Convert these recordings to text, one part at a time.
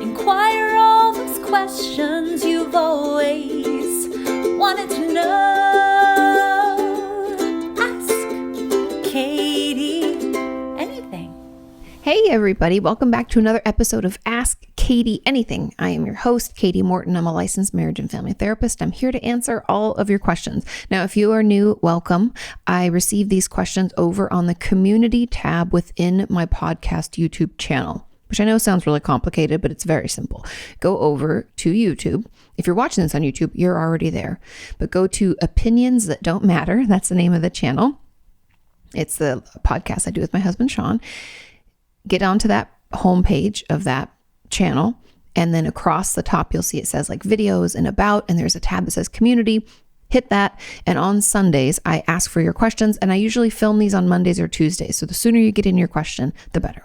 Inquire all those questions you've always wanted to know. Ask Kati anything. Hey everybody, welcome back to another episode of Ask Kati Anything. I am your host, Kati Morton. I'm a licensed marriage and family therapist. I'm here to answer all of your questions. Now, if you are new, welcome. I receive these questions over on the community tab within my podcast YouTube channel, which I know sounds really complicated, but it's very simple. Go over to YouTube. If you're watching this on YouTube, you're already there. But go to Opinions That Don't Matter. That's the name of the channel. It's the podcast I do with my husband, Sean. Get onto that homepage of that channel, and then across the top, you'll see it says like videos and about, and there's a tab that says community. Hit that. And on Sundays, I ask for your questions, and I usually film these on Mondays or Tuesdays. So the sooner you get in your question, the better.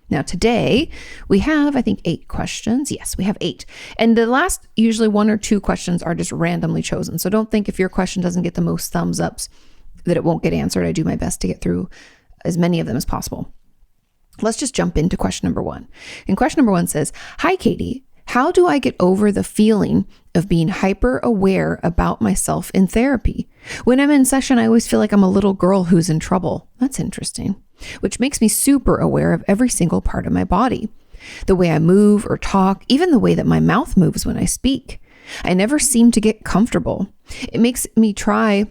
Now today we have, I think, 8 questions. Yes, we have 8. And the last, usually 1 or 2 questions are just randomly chosen. So don't think if your question doesn't get the most thumbs ups that it won't get answered. I do my best to get through as many of them as possible. Let's just jump into question number 1. And question number 1 says, "Hi, Kati. How do I get over the feeling of being hyper aware about myself in therapy? When I'm in session, I always feel like I'm a little girl who's in trouble." That's interesting. Which makes me super aware of every single part of my body. The way I move or talk, even the way that my mouth moves when I speak. I never seem to get comfortable. It makes me try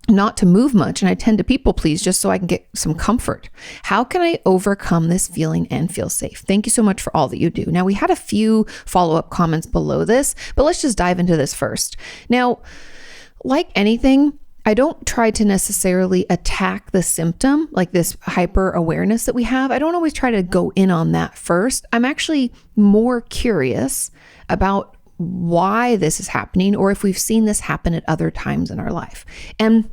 not to move much, and I tend to people please just so I can get some comfort. How can I overcome this feeling and feel safe? Thank you so much for all that you do. Now, we had a few follow-up comments below this, but let's just dive into this first. Now, like anything, I don't try to necessarily attack the symptom, like this hyper awareness that we have. I don't always try to go in on that first. I'm actually more curious about why this is happening, or if we've seen this happen at other times in our life. And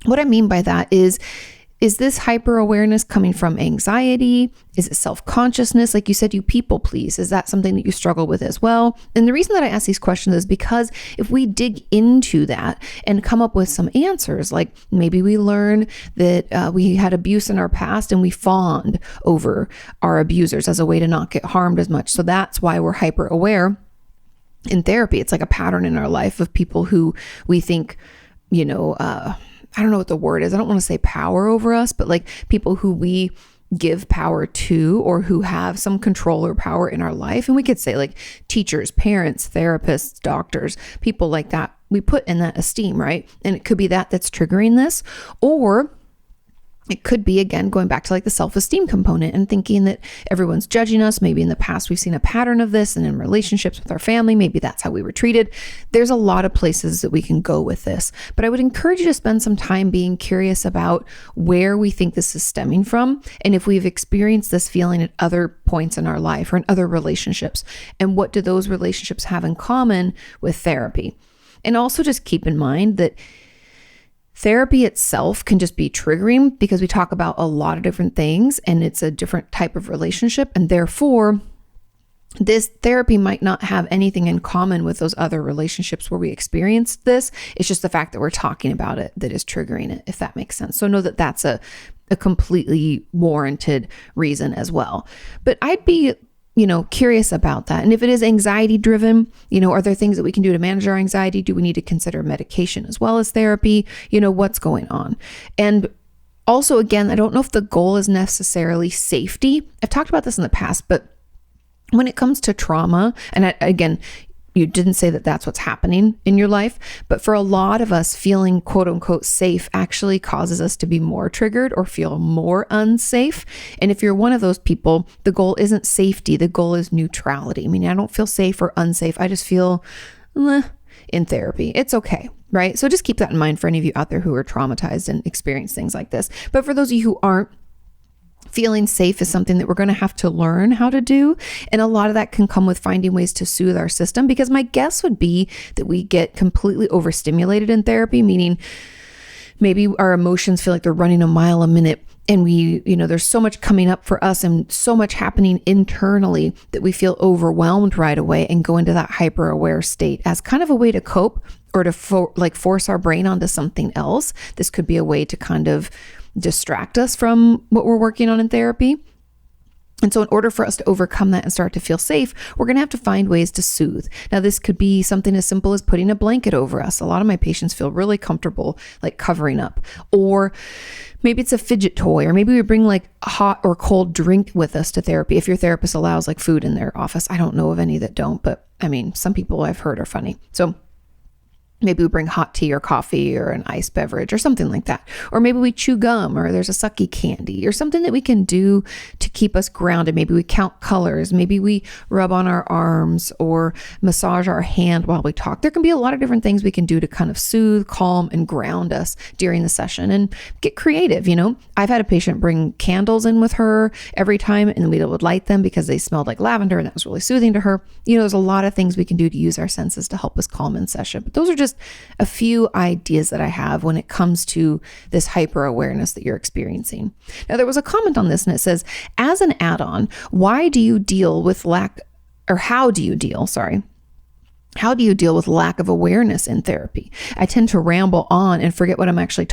what I mean by that is this hyper awareness coming from anxiety? Is it self-consciousness? Like you said, you people please. Is that something that you struggle with as well? And the reason that I ask these questions is because if we dig into that and come up with some answers, like maybe we learn that we had abuse in our past and we fawned over our abusers as a way to not get harmed as much. So that's why we're hyper aware. In therapy, it's like a pattern in our life of people who we think, I don't know what the word is. I don't want to say power over us, but like people who we give power to or who have some control or power in our life. And we could say like teachers, parents, therapists, doctors, people like that. We put in that esteem, right? And it could be that that's triggering this, or it could be, again, going back to like the self-esteem component and thinking that everyone's judging us. Maybe in the past, we've seen a pattern of this, and in relationships with our family, maybe that's how we were treated. There's a lot of places that we can go with this, but I would encourage you to spend some time being curious about where we think this is stemming from. And if we've experienced this feeling at other points in our life or in other relationships, and what do those relationships have in common with therapy? And also just keep in mind that therapy itself can just be triggering because we talk about a lot of different things and it's a different type of relationship. And therefore, this therapy might not have anything in common with those other relationships where we experienced this. It's just the fact that we're talking about it that is triggering it, if that makes sense. So know that that's a completely warranted reason as well. But I'd be curious about that. And if it is anxiety driven, are there things that we can do to manage our anxiety? Do we need to consider medication as well as therapy? What's going on? And also, again, I don't know if the goal is necessarily safety. I've talked about this in the past, but when it comes to trauma, and again, you didn't say that that's what's happening in your life, but for a lot of us, feeling quote unquote safe actually causes us to be more triggered or feel more unsafe. And if you're one of those people, the goal isn't safety. The goal is neutrality. I mean, I don't feel safe or unsafe. I just feel in therapy. It's okay, right? So just keep that in mind for any of you out there who are traumatized and experience things like this. But for those of you who aren't, feeling safe is something that we're going to have to learn how to do. And a lot of that can come with finding ways to soothe our system, because my guess would be that we get completely overstimulated in therapy, meaning maybe our emotions feel like they're running a mile a minute. And there's so much coming up for us and so much happening internally that we feel overwhelmed right away and go into that hyper aware state as kind of a way to cope or to force our brain onto something else. This could be a way to kind of distract us from what we're working on in therapy. And so in order for us to overcome that and start to feel safe, we're going to have to find ways to soothe. Now, this could be something as simple as putting a blanket over us. A lot of my patients feel really comfortable like covering up. Or maybe it's a fidget toy, or maybe we bring like a hot or cold drink with us to therapy. If your therapist allows like food in their office, I don't know of any that don't, but I mean, some people I've heard are funny. So maybe we bring hot tea or coffee or an iced beverage or something like that. Or maybe we chew gum, or there's a sucky candy or something that we can do to keep us grounded. Maybe we count colors. Maybe we rub on our arms or massage our hand while we talk. There can be a lot of different things we can do to kind of soothe, calm, and ground us during the session and get creative. I've had a patient bring candles in with her every time, and we would light them because they smelled like lavender, and that was really soothing to her. There's a lot of things we can do to use our senses to help us calm in session. But those are just a few ideas that I have when it comes to this hyper awareness that you're experiencing. Now, there was a comment on this, and it says, as an add-on, how do you deal with lack of awareness in therapy? I tend to ramble on and forget that I'm actually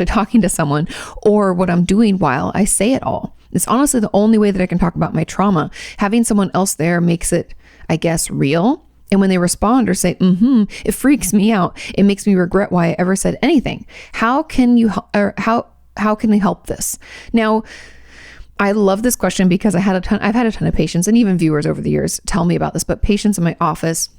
talking to someone, or what I'm doing while I say it all. It's honestly the only way that I can talk about my trauma. Having someone else there makes it, I guess, real. And when they respond or say, it freaks me out. It makes me regret why I ever said anything. How can they help this? Now, I love this question because I've had a ton of patients and even viewers over the years tell me about this, but patients in my office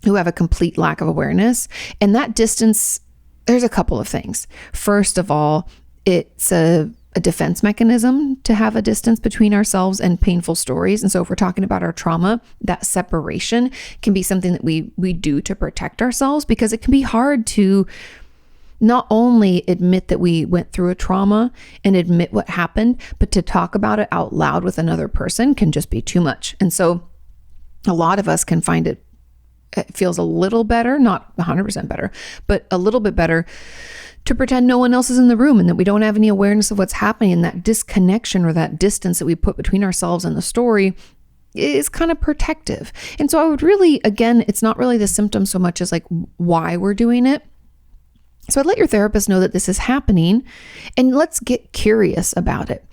who have a complete lack of awareness. And that distance, there's a couple of things. First of all, it's a defense mechanism to have a distance between ourselves and painful stories. And so if we're talking about our trauma, that separation can be something that we do to protect ourselves, because it can be hard to not only admit that we went through a trauma and admit what happened, but to talk about it out loud with another person can just be too much. And so a lot of us can find it feels a little better, not 100% better, but a little bit better to pretend no one else is in the room and that we don't have any awareness of what's happening. And that disconnection or that distance that we put between ourselves and the story is kind of protective. And so I would really, again, it's not really the symptom so much as like why we're doing it. So I'd let your therapist know that this is happening, and let's get curious about it.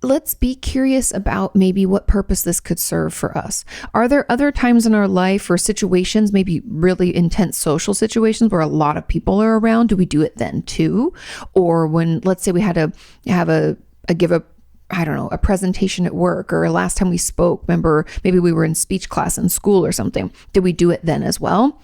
Let's be curious about maybe what purpose this could serve for us. Are there other times in our life or situations, maybe really intense social situations where a lot of people are around? Do we do it then too? Or when, let's say we had to have a presentation at work, or last time we spoke, remember, maybe we were in speech class in school or something. Did we do it then as well?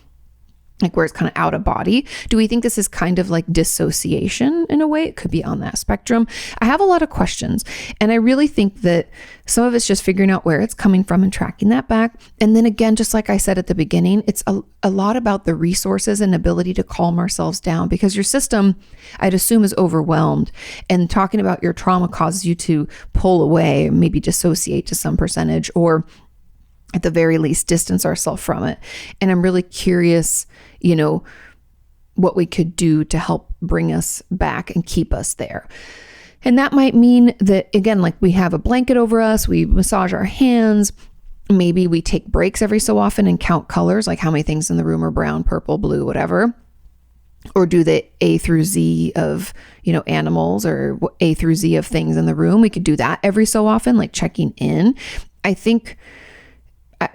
Like where it's kind of out of body? Do we think this is kind of like dissociation in a way? It could be on that spectrum. I have a lot of questions, and I really think that some of it's just figuring out where it's coming from and tracking that back. And then again, just like I said at the beginning, it's a lot about the resources and ability to calm ourselves down, because your system, I'd assume, is overwhelmed, and talking about your trauma causes you to pull away, maybe dissociate to some percentage, or at the very least distance ourselves from it. And I'm really curious, what we could do to help bring us back and keep us there. And that might mean that, again, like we have a blanket over us, we massage our hands, maybe we take breaks every so often and count colors, like how many things in the room are brown, purple, blue, whatever. Or do the A through Z of, animals, or A through Z of things in the room. We could do that every so often, like checking in. I think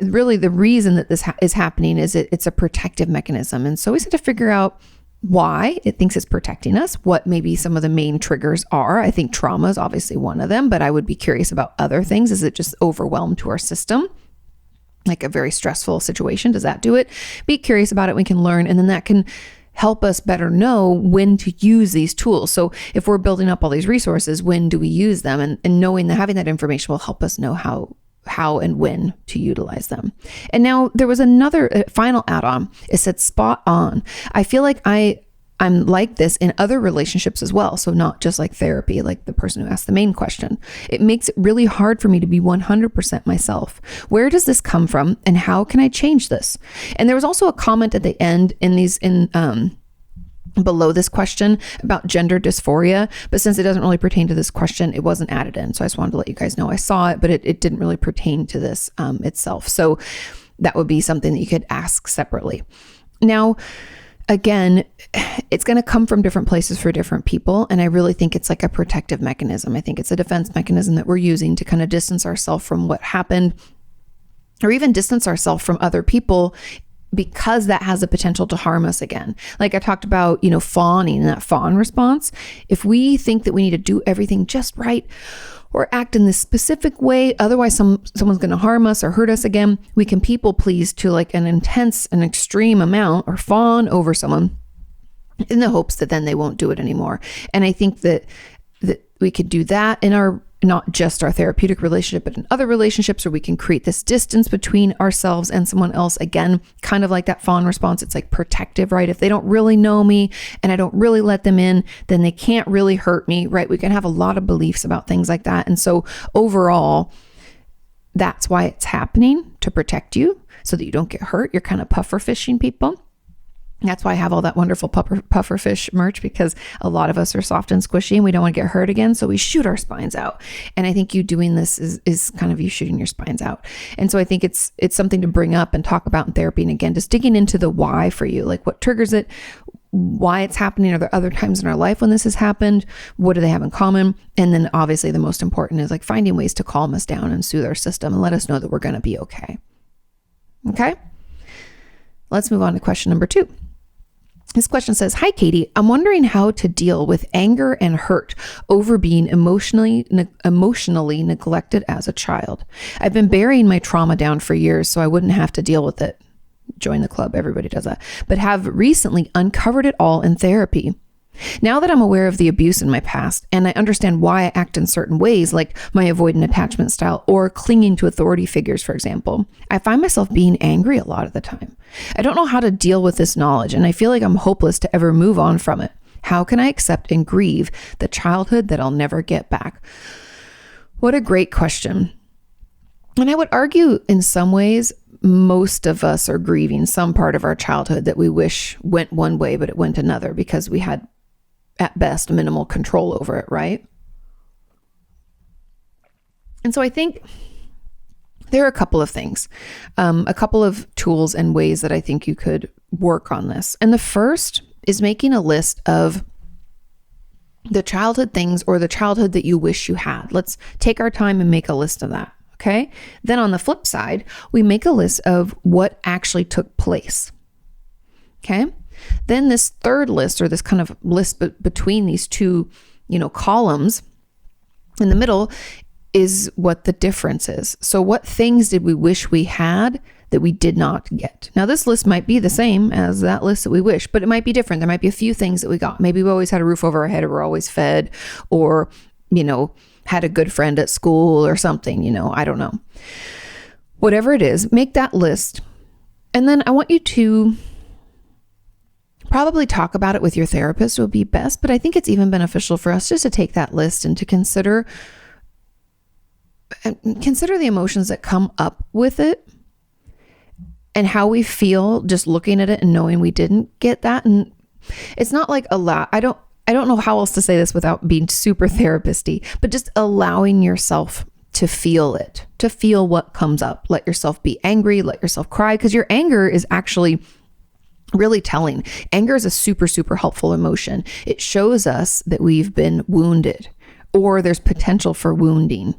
really the reason that this is happening is it's a protective mechanism. And so we have to figure out why it thinks it's protecting us, what maybe some of the main triggers are. I think trauma is obviously one of them, but I would be curious about other things. Is it just overwhelmed to our system? Like a very stressful situation, does that do it? Be curious about it. We can learn, and then that can help us better know when to use these tools. So if we're building up all these resources, when do we use them? And knowing that, having that information will help us know how and when to utilize them. And now there was another final add-on. It said spot on. I feel like I'm like this in other relationships as well. So not just like therapy, like the person who asked the main question. It makes it really hard for me to be 100% myself. Where does this come from, and how can I change this? And there was also a comment at the end below this question about gender dysphoria, but since it doesn't really pertain to this question, it wasn't added in. So I just wanted to let you guys know I saw it, but it didn't really pertain to this itself. So that would be something that you could ask separately. Now, again, it's going to come from different places for different people. And I really think it's like a protective mechanism. I think it's a defense mechanism that we're using to kind of distance ourselves from what happened, or even distance ourselves from other people, because that has the potential to harm us again. Like I talked about, fawning, that fawn response. If we think that we need to do everything just right or act in this specific way, otherwise someone's going to harm us or hurt us again, we can people please to like an intense and extreme amount, or fawn over someone in the hopes that then they won't do it anymore. And I think that we could do that in our, not just our therapeutic relationship, but in other relationships where we can create this distance between ourselves and someone else. Again, kind of like that fawn response. It's like protective, right? If they don't really know me and I don't really let them in, then they can't really hurt me, right? We can have a lot of beliefs about things like that. And so overall, that's why it's happening, to protect you so that you don't get hurt. You're kind of puffer fishing people. That's why I have all that wonderful puffer fish merch, because a lot of us are soft and squishy and we don't want to get hurt again. So we shoot our spines out. And I think you doing this is kind of you shooting your spines out. And so I think it's something to bring up and talk about in therapy. And again, just digging into the why for you, like what triggers it, why it's happening. Are there other times in our life when this has happened? What do they have in common? And then obviously the most important is like finding ways to calm us down and soothe our system and let us know that we're going to be okay. Okay. Let's move on to question number 2. This question says, "Hi, Katie. I'm wondering how to deal with anger and hurt over being emotionally neglected as a child. I've been burying my trauma down for years so I wouldn't have to deal with it." Join the club. Everybody does that. "But have recently uncovered it all in therapy. Now that I'm aware of the abuse in my past and I understand why I act in certain ways, like my avoidant attachment style or clinging to authority figures, for example, I find myself being angry a lot of the time. I don't know how to deal with this knowledge and I feel like I'm hopeless to ever move on from it. How can I accept and grieve the childhood that I'll never get back?" What a great question. And I would argue in some ways, most of us are grieving some part of our childhood that we wish went one way, but it went another because we had at best minimal control over it, right? And so I think there are a couple of things, a couple of tools and ways that I think you could work on this. And the first is making a list of the childhood things or the childhood that you wish you had. Let's take our time and make a list of that. Okay. Then on the flip side, we make a list of what actually took place. Okay. Then this third list, or this kind of list between these two, columns in the middle, is what the difference is. So what things did we wish we had that we did not get? Now this list might be the same as that list that we wish, but it might be different. There might be a few things that we got. Maybe we always had a roof over our head, or we're always fed, or, had a good friend at school or something, I don't know. Whatever it is, make that list. And then I want you to probably talk about it with your therapist would be best, but I think it's even beneficial for us just to take that list and to consider the emotions that come up with it and how we feel just looking at it and knowing we didn't get that. And it's not like a lot. I don't know how else to say this without being super therapist-y, but just allowing yourself to feel it, to feel what comes up. Let yourself be angry, let yourself cry, because your anger is actually really telling. Anger is a super, super helpful emotion. It shows us that we've been wounded or there's potential for wounding.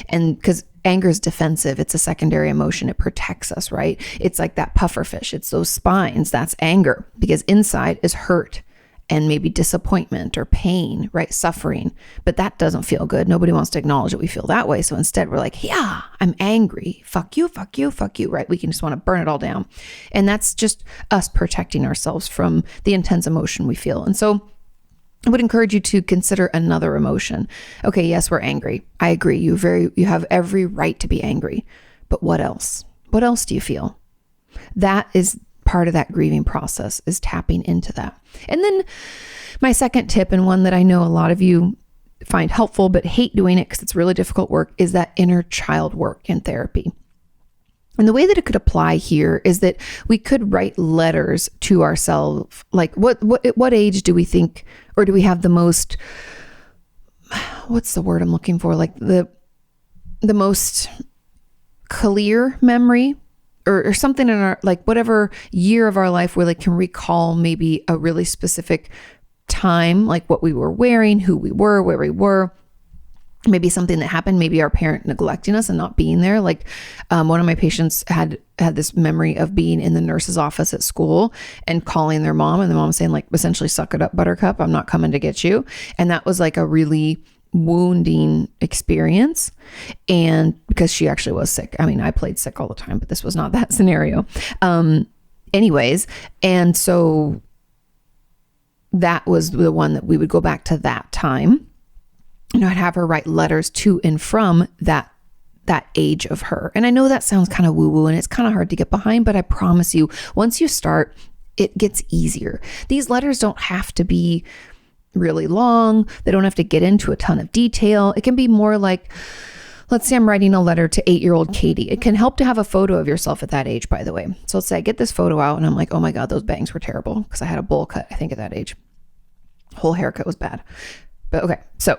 And because anger is defensive, it's a secondary emotion. It protects us, right? It's like that puffer fish. It's those spines. That's anger, because inside is hurt and maybe disappointment or pain, right? Suffering. But that doesn't feel good. Nobody wants to acknowledge that we feel that way. So instead we're like, yeah, I'm angry. Fuck you, fuck you, fuck you, right? We can just want to burn it all down. And that's just us protecting ourselves from the intense emotion we feel. And so I would encourage you to consider another emotion. Okay, yes, we're angry. I agree. You have every right to be angry. But what else? What else do you feel? That is part of that grieving process, is tapping into that. And then my second tip, and one that I know a lot of you find helpful but hate doing it because it's really difficult work, is that inner child work in therapy. And the way that it could apply here is that we could write letters to ourselves. Like what age do we think, or do we have the most, what's the word I'm looking for? Like the most clear memory or something in our, like whatever year of our life where they can recall maybe a really specific time, like what we were wearing, who we were, where we were. Maybe something that happened, maybe our parent neglecting us and not being there. Like one of my patients had this memory of being in the nurse's office at school and calling their mom, and the mom saying like, essentially, suck it up, buttercup, I'm not coming to get you. And that was like a really wounding experience. And because she actually was sick. I mean, I played sick all the time, but this was not that scenario. Anyways. And so that was the one that we would go back to that time. I'd have her write letters to and from that age of her. And I know that sounds kind of woo-woo and it's kind of hard to get behind, but I promise you, once you start, it gets easier. These letters don't have to be really long. They don't have to get into a ton of detail. It can be more like, let's say I'm writing a letter to 8-year-old Katie. It can help to have a photo of yourself at that age, by the way. So let's say I get this photo out and I'm like, oh my God, those bangs were terrible, because I had a bowl cut, I think, at that age. Whole haircut was bad. But okay, so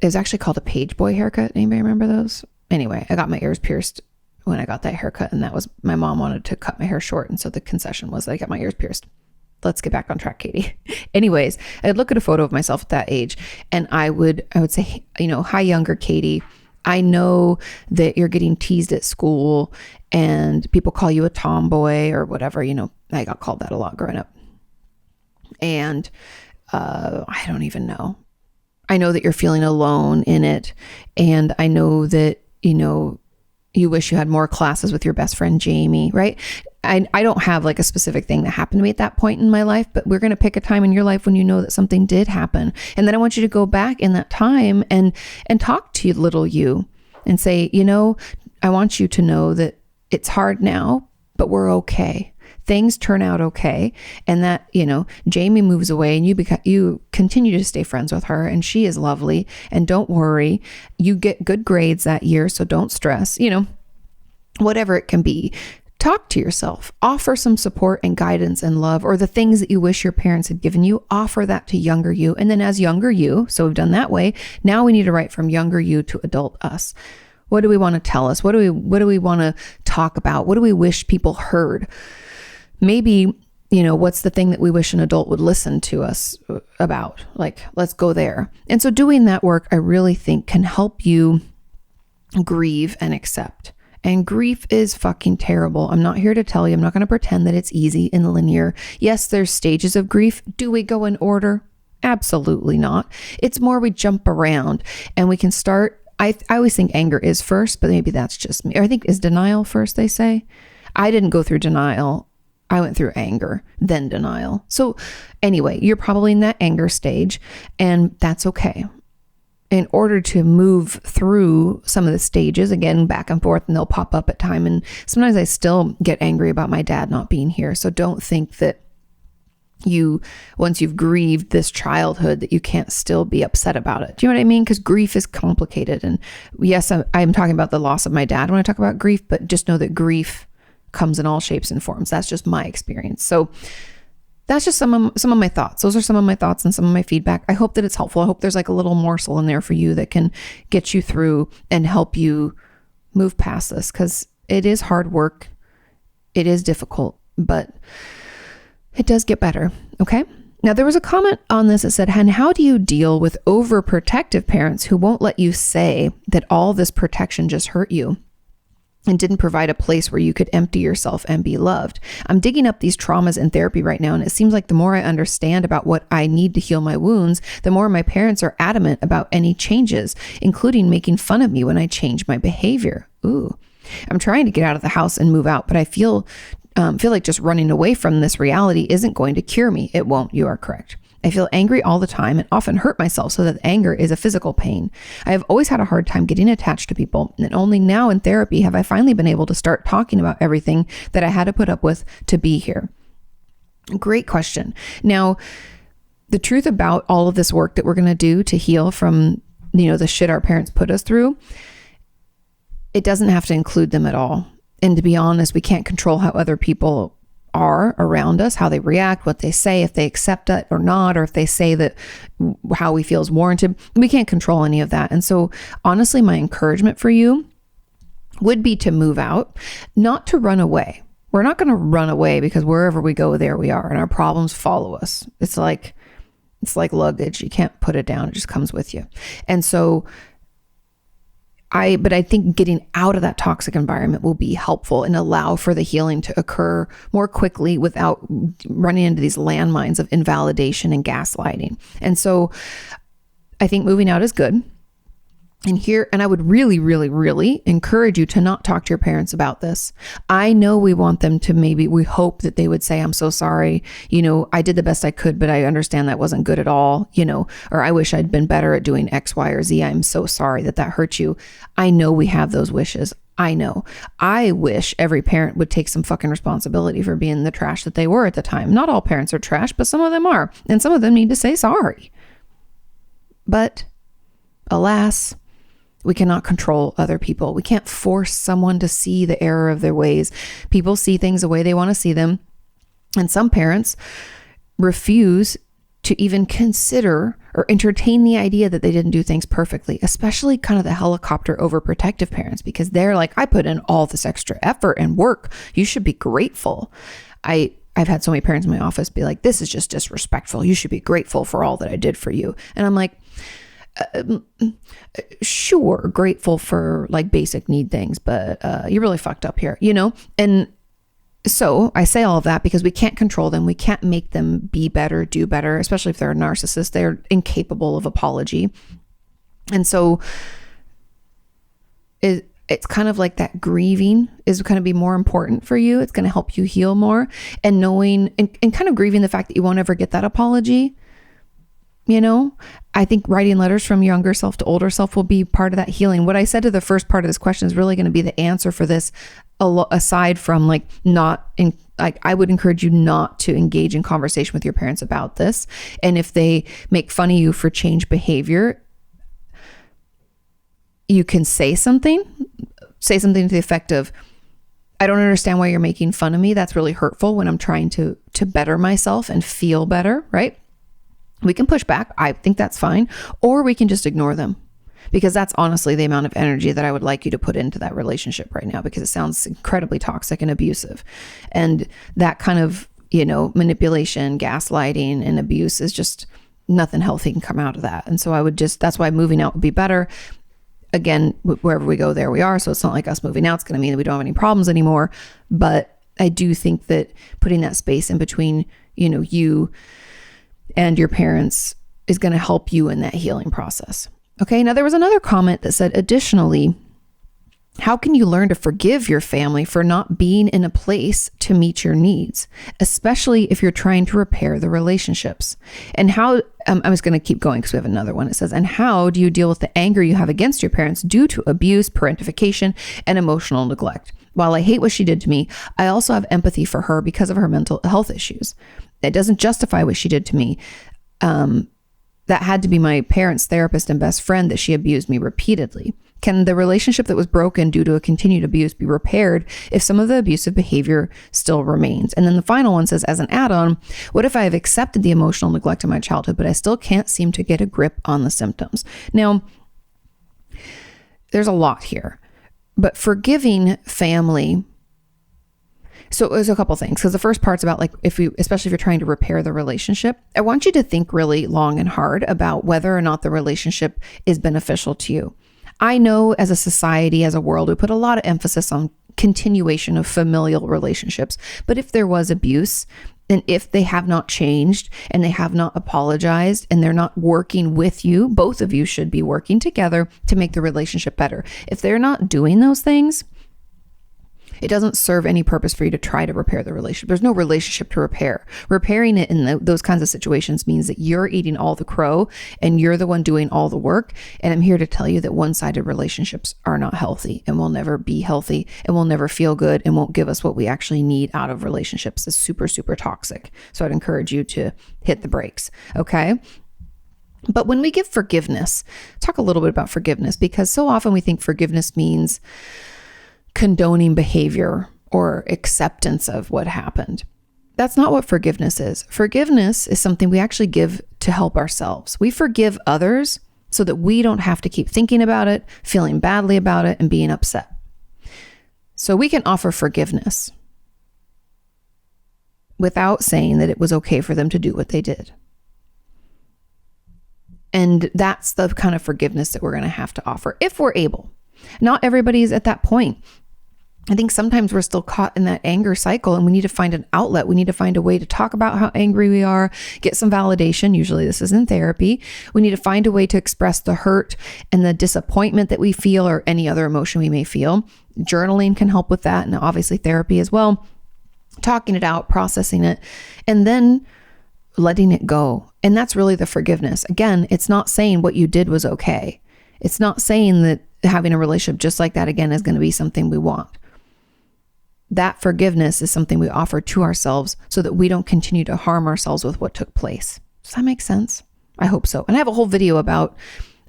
it was actually called a page boy haircut. Anybody remember those? Anyway, I got my ears pierced when I got that haircut, and that was, my mom wanted to cut my hair short, and so the concession was that I got my ears pierced. Let's get back on track, Katie. Anyways, I'd look at a photo of myself at that age, and I would say, hi, younger Katie. I know that you're getting teased at school and people call you a tomboy or whatever. I got called that a lot growing up. And I don't even know. I know that you're feeling alone in it. And I know that, you wish you had more classes with your best friend, Jamie, right? I don't have like a specific thing that happened to me at that point in my life, but we're going to pick a time in your life when you know that something did happen. And then I want you to go back in that time and talk to little you and say, I want you to know that it's hard now, but we're okay. Things turn out okay. And that, Jamie moves away and you continue to stay friends with her, and she is lovely, and don't worry, you get good grades that year. So don't stress, whatever it can be. Talk to yourself, offer some support and guidance and love, or the things that you wish your parents had given you, offer that to younger you. And then as younger you, so we've done that way. Now we need to write from younger you to adult us. What do we want to tell us? What do we want to talk about? What do we wish people heard? Maybe, what's the thing that we wish an adult would listen to us about? Like, let's go there. And so doing that work, I really think, can help you grieve and accept. And grief is fucking terrible. I'm not here to tell you. I'm not going to pretend that it's easy and linear. Yes, there's stages of grief. Do we go in order? Absolutely not. It's more we jump around and we can start. I always think anger is first, but maybe that's just me. Or I think, is denial first, they say? I didn't go through denial. I went through anger, then denial. So anyway, you're probably in that anger stage, and that's okay. In order to move through some of the stages, again, back and forth, and they'll pop up at time. And sometimes I still get angry about my dad not being here. So don't think that once you've grieved this childhood, that you can't still be upset about it. Do you know what I mean? Because grief is complicated. And yes, I'm talking about the loss of my dad when I talk about grief, but just know that grief comes in all shapes and forms. That's just my experience. So that's just some of my thoughts. Those are some of my thoughts and some of my feedback. I hope that it's helpful. I hope there's like a little morsel in there for you that can get you through and help you move past this, because it is hard work. It is difficult, but it does get better. Okay. Now there was a comment on this that said, and how do you deal with overprotective parents who won't let you say that all this protection just hurt you and didn't provide a place where you could empty yourself and be loved? I'm digging up these traumas in therapy right now, and it seems like the more I understand about what I need to heal my wounds, the more my parents are adamant about any changes, including making fun of me when I change my behavior. Ooh, I'm trying to get out of the house and move out, but I feel like just running away from this reality isn't going to cure me. It won't. You are correct. I feel angry all the time and often hurt myself so that anger is a physical pain. I have always had a hard time getting attached to people, and only now in therapy have I finally been able to start talking about everything that I had to put up with to be here. Great question. Now, the truth about all of this work that we're going to do to heal from, the shit our parents put us through, it doesn't have to include them at all. And to be honest, we can't control how other people are around us, how they react, what they say, if they accept it or not, or if they say that how we feel is warranted. We can't control any of that. And so honestly, my encouragement for you would be to move out, not to run away. We're not going to run away because wherever we go, there we are, and our problems follow us. It's like luggage. You can't put it down. It just comes with you. And so I think getting out of that toxic environment will be helpful and allow for the healing to occur more quickly without running into these landmines of invalidation and gaslighting. And so I think moving out is good. And I would really, really, really encourage you to not talk to your parents about this. I know we want them to we hope that they would say, I'm so sorry. I did the best I could, but I understand that wasn't good at all, or I wish I'd been better at doing X, Y, or Z. I'm so sorry that hurt you. I know we have those wishes. I know. I wish every parent would take some fucking responsibility for being the trash that they were at the time. Not all parents are trash, but some of them are. And some of them need to say sorry. But alas, we cannot control other people. We can't force someone to see the error of their ways. People see things the way they want to see them. And some parents refuse to even consider or entertain the idea that they didn't do things perfectly, especially kind of the helicopter overprotective parents, because they're like, I put in all this extra effort and work. You should be grateful. I've had so many parents in my office be like, this is just disrespectful. You should be grateful for all that I did for you. And I'm like, sure, grateful for like basic need things, but you really fucked up here, And so I say all of that because we can't control them. We can't make them be better, do better, especially if they're a narcissist. They're incapable of apology. And so it's kind of like that grieving is going to be more important for you. It's going to help you heal more, and knowing and kind of grieving the fact that you won't ever get that apology. I think writing letters from younger self to older self will be part of that healing. What I said to the first part of this question is really going to be the answer for this, aside from I would encourage you not to engage in conversation with your parents about this. And if they make fun of you for change behavior, you can say something to the effect of, I don't understand why you're making fun of me. That's really hurtful when I'm trying to better myself and feel better, right? We can push back. I think that's fine. Or we can just ignore them, because that's honestly the amount of energy that I would like you to put into that relationship right now, because it sounds incredibly toxic and abusive. And that kind of, manipulation, gaslighting, and abuse is just nothing healthy can come out of that. And so that's why moving out would be better. Again, wherever we go, there we are. So it's not like us moving out is going to mean that we don't have any problems anymore. But I do think that putting that space in between, you and your parents is going to help you in that healing process. Okay. Now there was another comment that said, additionally, how can you learn to forgive your family for not being in a place to meet your needs, especially if you're trying to repair the relationships? And how, I was going to keep going because we have another one. It says, and how do you deal with the anger you have against your parents due to abuse, parentification, and emotional neglect? While I hate what she did to me, I also have empathy for her because of her mental health issues. It doesn't justify what she did to me. That had to be my parents' therapist and best friend that she abused me repeatedly. Can the relationship that was broken due to a continued abuse be repaired if some of the abusive behavior still remains? And then the final one says, as an add-on, what if I have accepted the emotional neglect of my childhood, but I still can't seem to get a grip on the symptoms? Now, there's a lot here, but forgiving family. So there's a couple things, because the first part's about especially if you're trying to repair the relationship, I want you to think really long and hard about whether or not the relationship is beneficial to you. I know as a society, as a world, we put a lot of emphasis on continuation of familial relationships. But if there was abuse, and if they have not changed and they have not apologized and they're not working with you, both of you should be working together to make the relationship better. If they're not doing those things, it doesn't serve any purpose for you to try to repair the relationship. There's no relationship to repair. Repairing it in those kinds of situations means that you're eating all the crow and you're the one doing all the work. And I'm here to tell you that one-sided relationships are not healthy and will never be healthy and will never feel good and won't give us what we actually need out of relationships. It's super, super toxic. So I'd encourage you to hit the brakes. Okay. But when we give forgiveness, talk a little bit about forgiveness, because so often we think forgiveness means condoning behavior or acceptance of what happened. That's not what forgiveness is. Forgiveness is something we actually give to help ourselves. We forgive others so that we don't have to keep thinking about it, feeling badly about it, and being upset. So we can offer forgiveness without saying that it was okay for them to do what they did. And that's the kind of forgiveness that we're going to have to offer if we're able. Not everybody's at that point. I think sometimes we're still caught in that anger cycle and we need to find an outlet. We need to find a way to talk about how angry we are, get some validation. Usually this is in therapy. We need to find a way to express the hurt and the disappointment that we feel or any other emotion we may feel. Journaling can help with that, and obviously therapy as well. Talking it out, processing it, and then letting it go. And that's really the forgiveness. Again, it's not saying what you did was okay. It's not saying that having a relationship just like that again is going to be something we want. That forgiveness is something we offer to ourselves so that we don't continue to harm ourselves with what took place. Does that make sense? I hope so. And I have a whole video about,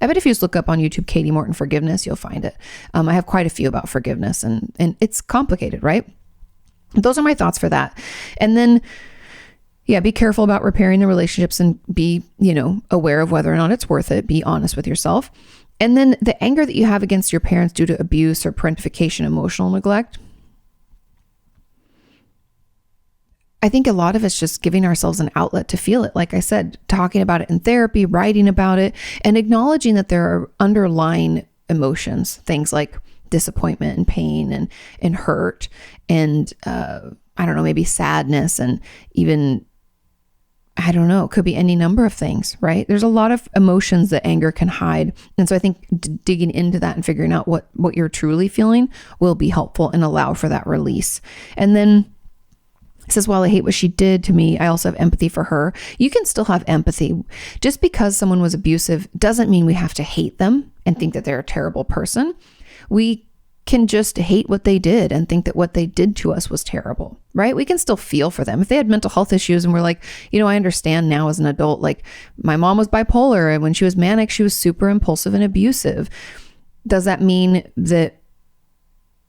I bet if you just look up on YouTube, Kati Morton forgiveness, you'll find it. I have quite a few about forgiveness and it's complicated, right? Those are my thoughts for that. And then, yeah, be careful about repairing the relationships and be, aware of whether or not it's worth it. Be honest with yourself. And then the anger that you have against your parents due to abuse or parentification, emotional neglect, I think a lot of it's just giving ourselves an outlet to feel it. Like I said, talking about it in therapy, writing about it, and acknowledging that there are underlying emotions, things like disappointment and pain and hurt and, maybe sadness and even, it could be any number of things, right? There's a lot of emotions that anger can hide. And so I think digging into that and figuring out what you're truly feeling will be helpful and allow for that release. And then it says, while I hate what she did to me, I also have empathy for her. You can still have empathy. Just because someone was abusive doesn't mean we have to hate them and think that they're a terrible person. We can just hate what they did and think that what they did to us was terrible, right? We can still feel for them. If they had mental health issues and we're like, I understand now as an adult, like my mom was bipolar and when she was manic, she was super impulsive and abusive. Does that mean that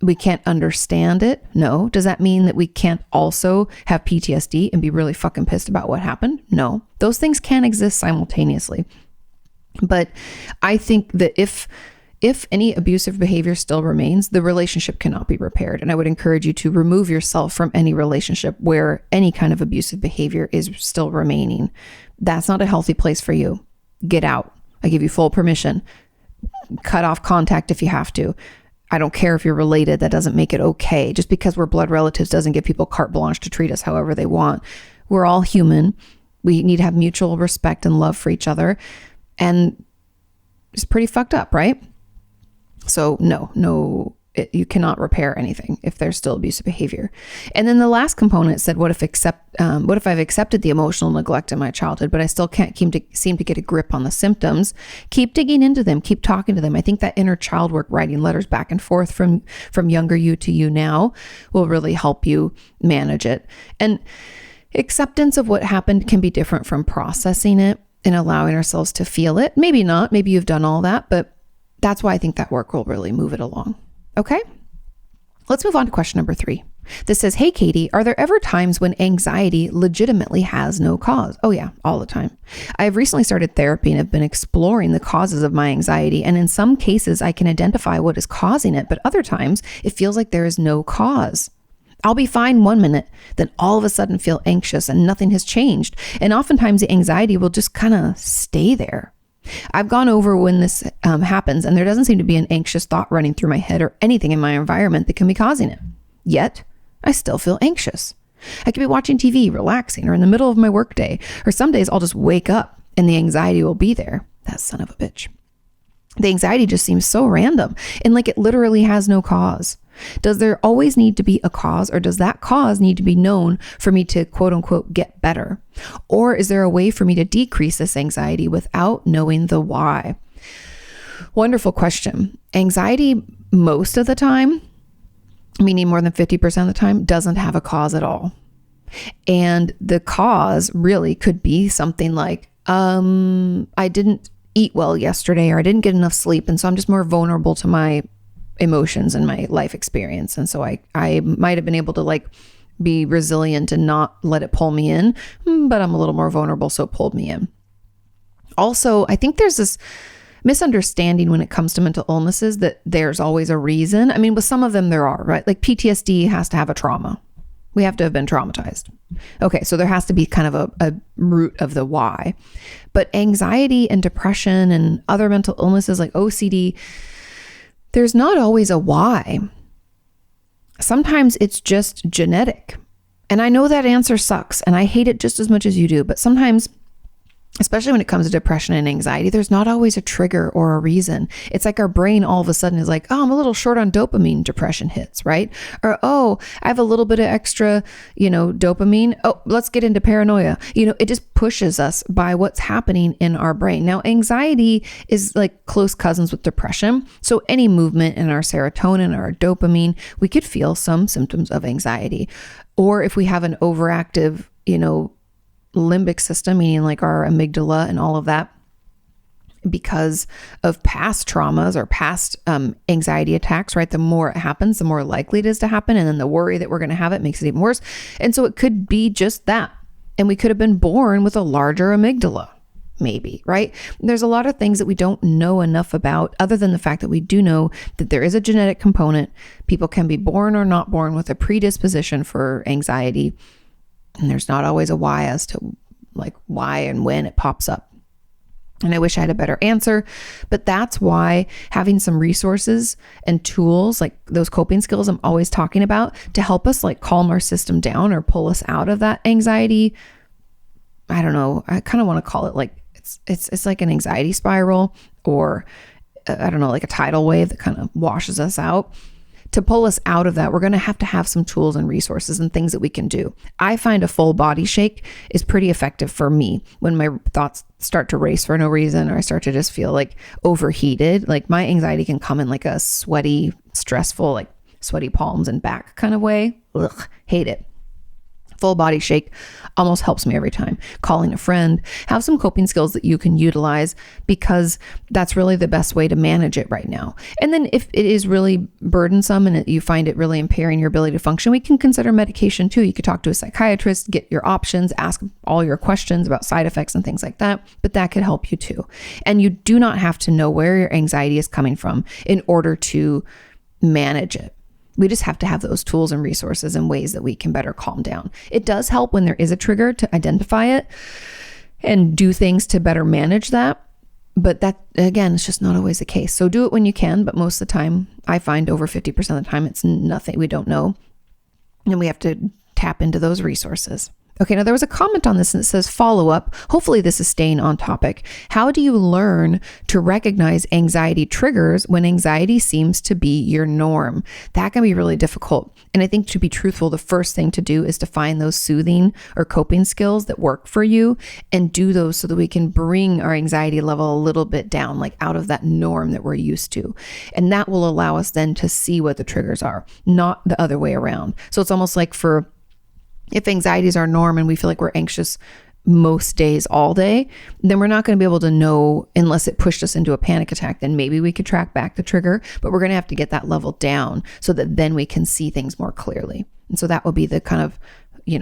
we can't understand it? No. Does that mean that we can't also have PTSD and be really fucking pissed about what happened? No. Those things can exist simultaneously. But I think that if any abusive behavior still remains, the relationship cannot be repaired. And I would encourage you to remove yourself from any relationship where any kind of abusive behavior is still remaining. That's not a healthy place for you. Get out. I give you full permission. Cut off contact if you have to. I don't care if you're related. That doesn't make it okay. Just because we're blood relatives doesn't give people carte blanche to treat us however they want. We're all human. We need to have mutual respect and love for each other. And it's pretty fucked up, right? So no, you cannot repair anything if there's still abusive behavior. And then the last component said, what if I've accepted the emotional neglect in my childhood, but I still can't seem to get a grip on the symptoms? Keep digging into them. Keep talking to them. I think that inner child work, writing letters back and forth from younger you to you now, will really help you manage it. And acceptance of what happened can be different from processing it and allowing ourselves to feel it. Maybe not. Maybe you've done all that, but that's why I think that work will really move it along. Okay, let's move on to question number 3. This says, hey, Kati, are there ever times when anxiety legitimately has no cause? Oh yeah, all the time. I have recently started therapy and have been exploring the causes of my anxiety. And in some cases, I can identify what is causing it, but other times it feels like there is no cause. I'll be fine one minute, then all of a sudden feel anxious and nothing has changed. And oftentimes the anxiety will just kind of stay there. I've gone over when this happens, and there doesn't seem to be an anxious thought running through my head or anything in my environment that can be causing it. Yet, I still feel anxious. I could be watching TV, relaxing, or in the middle of my workday, or some days I'll just wake up and the anxiety will be there. That son of a bitch. The anxiety just seems so random and like it literally has no cause. Does there always need to be a cause, or does that cause need to be known for me to quote unquote get better? Or is there a way for me to decrease this anxiety without knowing the why? Wonderful question. Anxiety most of the time, meaning more than 50% of the time, doesn't have a cause at all. And the cause really could be something like, I didn't eat well yesterday, or I didn't get enough sleep. And so I'm just more vulnerable to my emotions and my life experience. And so I might have been able to be resilient and not let it pull me in, but I'm a little more vulnerable, so it pulled me in. Also, I think there's this misunderstanding when it comes to mental illnesses that there's always a reason. I mean, with some of them there are, right? Like PTSD has to have a trauma. We have to have been traumatized. Okay, so there has to be kind of a root of the why. But anxiety and depression and other mental illnesses like OCD, there's not always a why. Sometimes it's just genetic. And I know that answer sucks and I hate it just as much as you do, but sometimes, especially when it comes to depression and anxiety, there's not always a trigger or a reason. It's like our brain all of a sudden is like, oh, I'm a little short on dopamine, depression hits, right? Or, oh, I have a little bit of extra, dopamine. Oh, let's get into paranoia. It just pushes us by what's happening in our brain. Now, anxiety is like close cousins with depression. So any movement in our serotonin or our dopamine, we could feel some symptoms of anxiety. Or if we have an overactive, limbic system, meaning like our amygdala and all of that, because of past traumas or past anxiety attacks, right? The more it happens, the more likely it is to happen. And then the worry that we're going to have it makes it even worse. And so it could be just that. And we could have been born with a larger amygdala, maybe, right? There's a lot of things that we don't know enough about, other than the fact that we do know that there is a genetic component. People can be born or not born with a predisposition for anxiety. And there's not always a why as to like why and when it pops up. And I wish I had a better answer, but that's why having some resources and tools like those coping skills I'm always talking about to help us like calm our system down or pull us out of that anxiety. I don't know. I kind of want to call it like it's like an anxiety spiral, or I don't know, like a tidal wave that kind of washes us out. To pull us out of that, we're going to have some tools and resources and things that we can do. I find a full body shake is pretty effective for me when my thoughts start to race for no reason, or I start to just feel like overheated. Like my anxiety can come in like a sweaty, stressful, like sweaty palms and back kind of way. Ugh, hate it. Full body shake almost helps me every time. Calling a friend, have some coping skills that you can utilize, because that's really the best way to manage it right now. And then if it is really burdensome and you find it really impairing your ability to function, we can consider medication too. You could talk to a psychiatrist, get your options, ask all your questions about side effects and things like that, but that could help you too. And you do not have to know where your anxiety is coming from in order to manage it. We just have to have those tools and resources and ways that we can better calm down. It does help when there is a trigger to identify it and do things to better manage that. But that, again, it's just not always the case. So do it when you can. But most of the time, I find over 50% of the time, it's nothing we don't know. And we have to tap into those resources. Okay, now there was a comment on this and it says follow up. Hopefully this is staying on topic. How do you learn to recognize anxiety triggers when anxiety seems to be your norm? That can be really difficult. And I think, to be truthful, the first thing to do is to find those soothing or coping skills that work for you and do those so that we can bring our anxiety level a little bit down, like out of that norm that we're used to. And that will allow us then to see what the triggers are, not the other way around. So it's almost like if anxiety is our norm and we feel like we're anxious most days, all day, then we're not going to be able to know unless it pushed us into a panic attack. Then maybe we could track back the trigger, but we're going to have to get that level down so that then we can see things more clearly. And so that will be the kind of,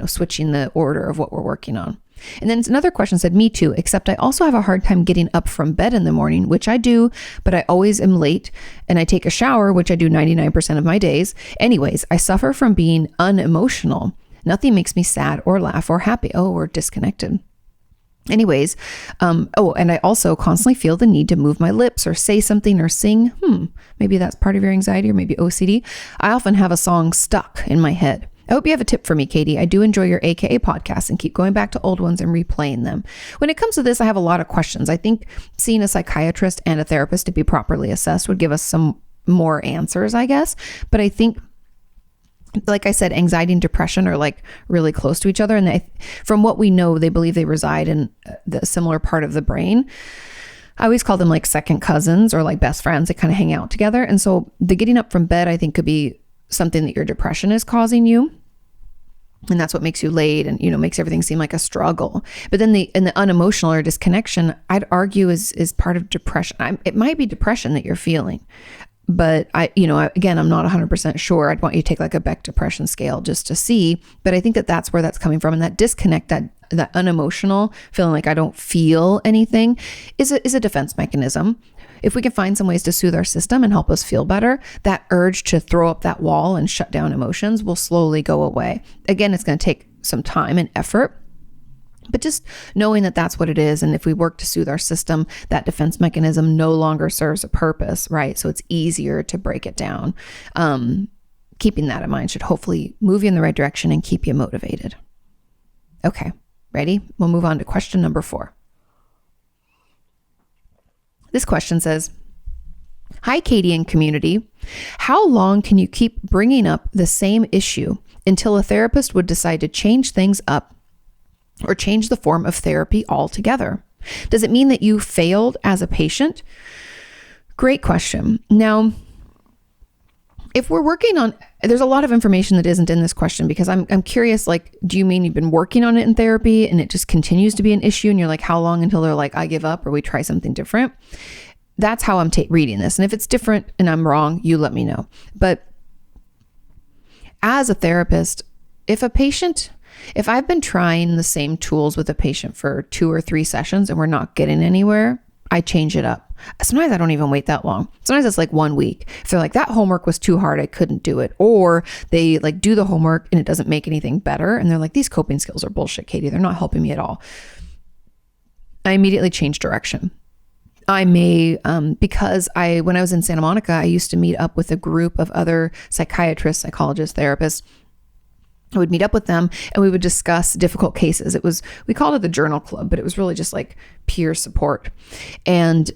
switching the order of what we're working on. And then another question said, me too, except I also have a hard time getting up from bed in the morning, which I do, but I always am late, and I take a shower, which I do 99% of my days. Anyways, I suffer from being unemotional. Nothing makes me sad or laugh or happy. Oh, or disconnected. Anyways, and I also constantly feel the need to move my lips or say something or sing. Maybe that's part of your anxiety, or maybe OCD. I often have a song stuck in my head. I hope you have a tip for me, Katie. I do enjoy your AKA podcast and keep going back to old ones and replaying them. When it comes to this, I have a lot of questions. I think seeing a psychiatrist and a therapist to be properly assessed would give us some more answers, I guess. But I think, like I said, anxiety and depression are like really close to each other. And from what we know, they believe they reside in the similar part of the brain. I always call them like second cousins or like best friends. They kind of hang out together. And so the getting up from bed, I think, could be something that your depression is causing you. And that's what makes you late and, makes everything seem like a struggle. But then the unemotional or disconnection, I'd argue is part of depression. It might be depression that you're feeling. But again, I'm not 100% sure. I'd want you to take like a Beck depression scale just to see. But I think that's where that's coming from. And that disconnect, that unemotional feeling like I don't feel anything is a defense mechanism. if we can find some ways to soothe our system and help us feel better, that urge to throw up that wall and shut down emotions will slowly go away. Again, it's going to take some time and effort, but just knowing that that's what it is. And if we work to soothe our system, that defense mechanism no longer serves a purpose, right? So it's easier to break it down. Keeping that in mind should hopefully move you in the right direction and keep you motivated. Okay, ready? We'll move on to question number 4. This question says, "Hi, Kati and community. How long can you keep bringing up the same issue until a therapist would decide to change things up or change the form of therapy altogether? Does it mean that you failed as a patient?" Great question. Now, if we're working on, there's a lot of information that isn't in this question because I'm curious, like, do you mean you've been working on it in therapy and it just continues to be an issue and you're like, how long until they're like, I give up or we try something different? That's how I'm reading this. And if it's different and I'm wrong, you let me know. But as a therapist, if I've been trying the same tools with a patient for 2 or 3 sessions and we're not getting anywhere, I change it up. Sometimes I don't even wait that long. Sometimes it's like 1 week. If they're like, that homework was too hard, I couldn't do it. Or they like do the homework and it doesn't make anything better. And they're like, these coping skills are bullshit, Kati. They're not helping me at all. I immediately change direction. I may, because when I was in Santa Monica, I used to meet up with a group of other psychiatrists, psychologists, therapists. I would meet up with them and we would discuss difficult cases. We called it the journal club, but it was really just like peer support. And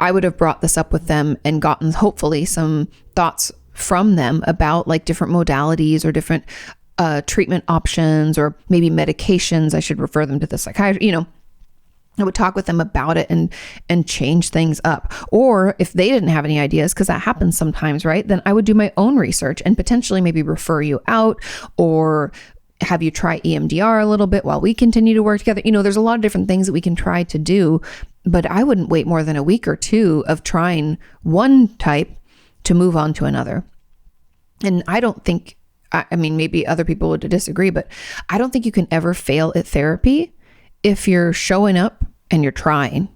I would have brought this up with them and gotten hopefully some thoughts from them about like different modalities or different treatment options or maybe medications. I should refer them to the psychiatrist, I would talk with them about it and change things up. Or if they didn't have any ideas, because that happens sometimes, right? Then I would do my own research and potentially maybe refer you out or have you try EMDR a little bit while we continue to work together. There's a lot of different things that we can try to do, but I wouldn't wait more than a week or 2 of trying one type to move on to another. And I don't think, maybe other people would disagree, but I don't think you can ever fail at therapy if you're showing up and you're trying.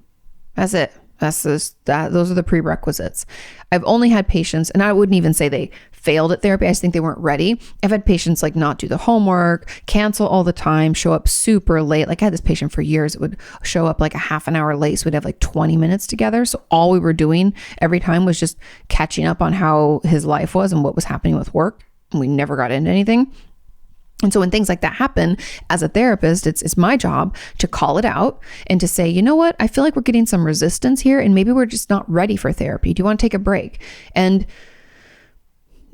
That's it. Those are the prerequisites. I've only had patients, and I wouldn't even say they failed at therapy. I just think they weren't ready. I've had patients like not do the homework, cancel all the time, show up super late. Like I had this patient for years. It would show up like a half an hour late. So we'd have like 20 minutes together. So all we were doing every time was just catching up on how his life was and what was happening with work. And we never got into anything. And so when things like that happen, as a therapist, it's my job to call it out and to say, you know what, I feel like we're getting some resistance here and maybe we're just not ready for therapy. Do you want to take a break? And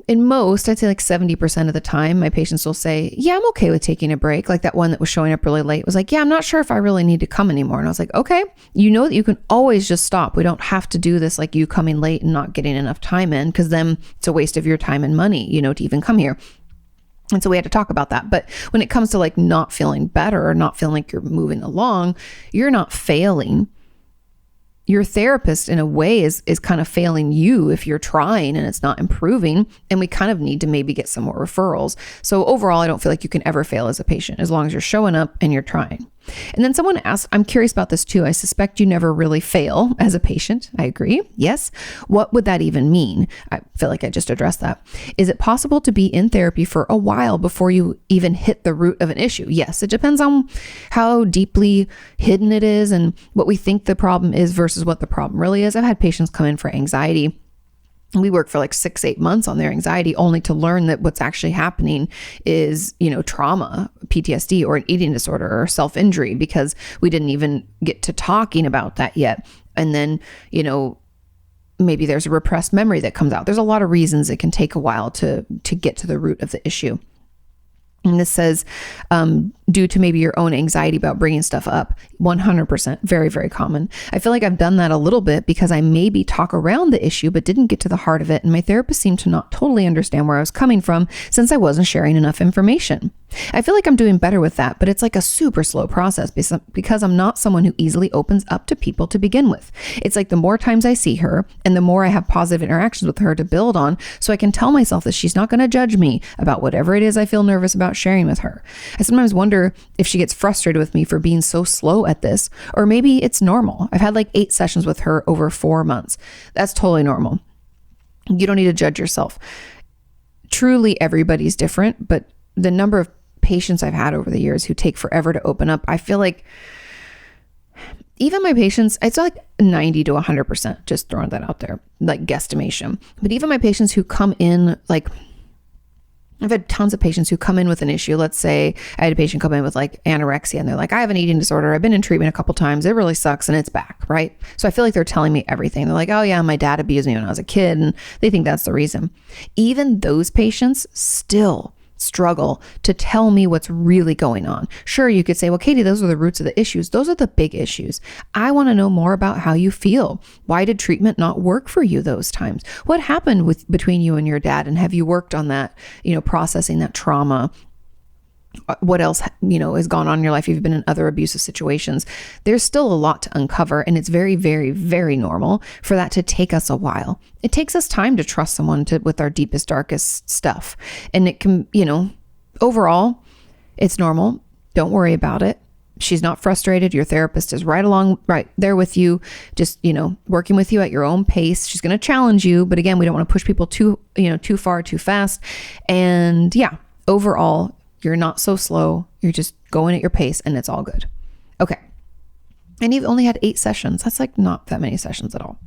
in most, I'd say like 70% of the time, my patients will say, yeah, I'm okay with taking a break. Like that one that was showing up really late was like, yeah, I'm not sure if I really need to come anymore. And I was like, okay, you know that you can always just stop. We don't have to do this like you coming late and not getting enough time in, because then it's a waste of your time and money, to even come here. And so we had to talk about that. But when it comes to like not feeling better or not feeling like you're moving along, you're not failing. Your therapist in a way is kind of failing you if you're trying and it's not improving. And we kind of need to maybe get some more referrals. So overall, I don't feel like you can ever fail as a patient as long as you're showing up and you're trying. And then someone asked, I'm curious about this too. I suspect you never really fail as a patient. I agree. Yes. What would that even mean? I feel like I just addressed that. Is it possible to be in therapy for a while before you even hit the root of an issue? Yes. It depends on how deeply hidden it is and what we think the problem is versus what the problem really is. I've had patients come in for anxiety. We work for like 6-8 months on their anxiety only to learn that what's actually happening is, trauma, PTSD, or an eating disorder or self-injury, because we didn't even get to talking about that yet. And then, maybe there's a repressed memory that comes out. There's a lot of reasons it can take a while to get to the root of the issue. And this says, due to maybe your own anxiety about bringing stuff up, 100%, very, very common. I feel like I've done that a little bit because I maybe talk around the issue, but didn't get to the heart of it. And my therapist seemed to not totally understand where I was coming from since I wasn't sharing enough information. I feel like I'm doing better with that, but it's like a super slow process because I'm not someone who easily opens up to people to begin with. It's like the more times I see her and the more I have positive interactions with her to build on, so I can tell myself that she's not going to judge me about whatever it is I feel nervous about sharing with her. I sometimes wonder wonder if she gets frustrated with me for being so slow at this, or maybe it's normal. I've had like 8 sessions with her over 4 months. That's totally normal. You don't need to judge yourself. Truly, everybody's different, but the number of patients I've had over the years who take forever to open up, I feel like even my patients, it's like 90 to 100%, just throwing that out there, like guesstimation. But even my patients who come in, like I've had tons of patients who come in with an issue. Let's say I had a patient come in with like anorexia and they're like, I have an eating disorder. I've been in treatment a couple times. It really sucks and it's back, right? So I feel like they're telling me everything. They're like, oh yeah, my dad abused me when I was a kid. And they think that's the reason. Even those patients still struggle to tell me what's really going on. Sure, you could say, well, Kati, those are the roots of the issues. Those are the big issues. I want to know more about how you feel. Why did treatment not work for you those times? What happened between you and your dad? And have you worked on that, processing that trauma? What else, has gone on in your life? You've been in other abusive situations. There's still a lot to uncover, and it's very, very, very normal for that to take us a while. It takes us time to trust someone with our deepest, darkest stuff. And it can, overall, it's normal. Don't worry about it. She's not frustrated. Your therapist is right there with you, just, working with you at your own pace. She's going to challenge you. But again, we don't want to push people too far, too fast. And yeah, overall, you're not so slow. You're just going at your pace and it's all good. Okay. And you've only had 8 sessions. That's like not that many sessions at all.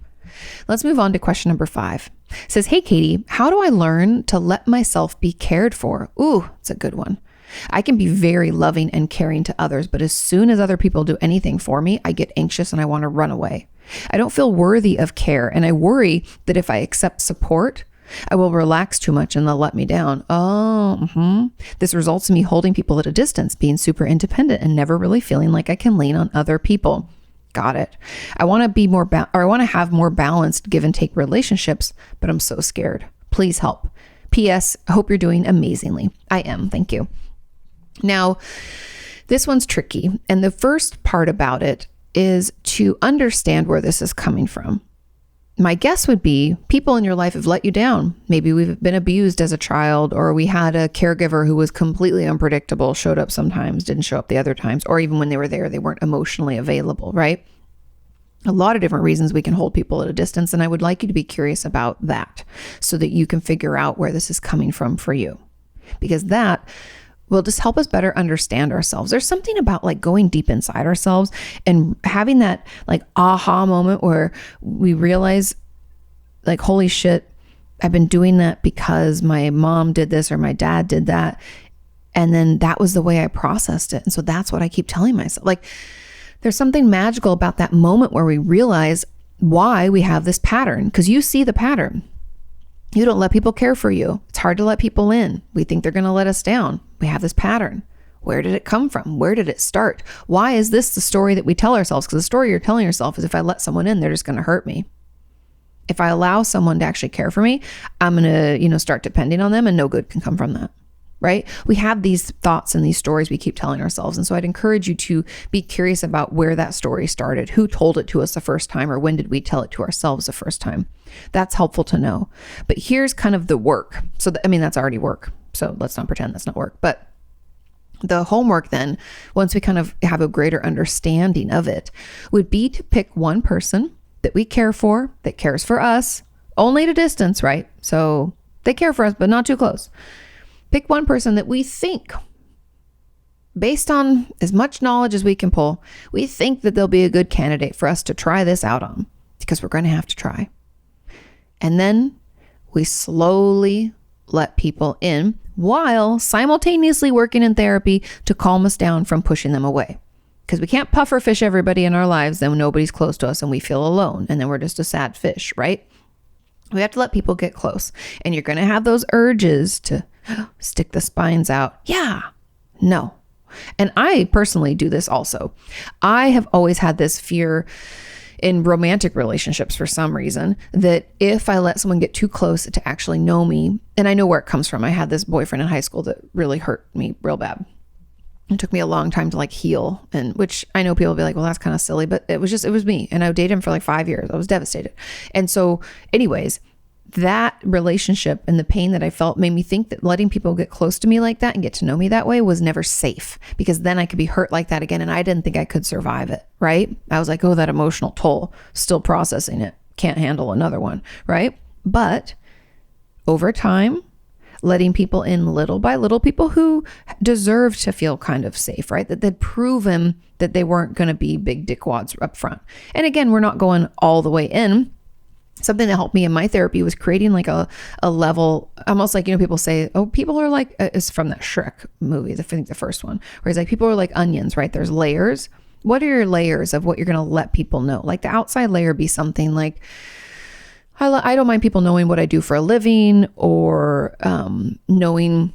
Let's move on to question number 5. It says, hey, Kati, how do I learn to let myself be cared for? Ooh, it's a good one. I can be very loving and caring to others, but as soon as other people do anything for me, I get anxious and I want to run away. I don't feel worthy of care. And I worry that if I accept support, I will relax too much and they'll let me down. This results in me holding people at a distance, being super independent and never really feeling like I can lean on other people. Got it. I want to be more, I want to have more balanced give and take relationships, but I'm so scared. Please help. P.S. I hope you're doing amazingly. I am. Thank you. Now, this one's tricky. And the first part about it is to understand where this is coming from. My guess would be people in your life have let you down. Maybe we've been abused as a child, or we had a caregiver who was completely unpredictable, showed up sometimes, didn't show up the other times, or even when they were there, they weren't emotionally available, right? A lot of different reasons we can hold people at a distance. And I would like you to be curious about that so that you can figure out where this is coming from for you, because that will just help us better understand ourselves. There's something about like going deep inside ourselves and having that like aha moment where we realize like, holy shit, I've been doing that because my mom did this or my dad did that. And then that was the way I processed it. And so that's what I keep telling myself. Like there's something magical about that moment where we realize why we have this pattern, because you see the pattern. You don't let people care for you. It's hard to let people in. We think they're going to let us down. We have this pattern. Where did it come from? Where did it start? Why is this the story that we tell ourselves? Because the story you're telling yourself is if I let someone in, they're just going to hurt me. If I allow someone to actually care for me, I'm going to, start depending on them and no good can come from that. Right? We have these thoughts and these stories we keep telling ourselves. And so I'd encourage you to be curious about where that story started, who told it to us the first time, or when did we tell it to ourselves the first time? That's helpful to know. But here's kind of the work. So, that's already work. So let's not pretend that's not work. But the homework then, once we kind of have a greater understanding of it, would be to pick one person that we care for, that cares for us, only at a distance, right? So they care for us, but not too close. Pick one person that we think, based on as much knowledge as we can pull, we think that they'll be a good candidate for us to try this out on, because we're going to have to try. And then we slowly let people in while simultaneously working in therapy to calm us down from pushing them away. Because we can't puffer fish everybody in our lives, then nobody's close to us and we feel alone. And then we're just a sad fish, right? We have to let people get close. And you're going to have those urges to stick the spines out. Yeah, no. And I personally do this also. I have always had this fear in romantic relationships for some reason, that if I let someone get too close to actually know me, and I know where it comes from. I had this boyfriend in high school that really hurt me real bad. It took me a long time to like heal, and which I know people will be like, well, that's kind of silly, but it was me. And I dated him for like 5 years. I was devastated. And so anyways, that relationship and the pain that I felt made me think that letting people get close to me like that and get to know me that way was never safe, because then I could be hurt like that again. And I didn't think I could survive it, right? I was like, oh, that emotional toll, still processing it. Can't handle another one, right? But over time, letting people in little by little, people who deserve to feel kind of safe, right? That they'd proven that they weren't going to be big dickwads up front. And again, we're not going all the way in. Something that helped me in my therapy was creating like a level, almost like, people say, oh, people are like, it's from that Shrek movie, I think the first one, where he's like, people are like onions, right? There's layers. What are your layers of what you're going to let people know? Like the outside layer be something like, I don't mind people knowing what I do for a living, or knowing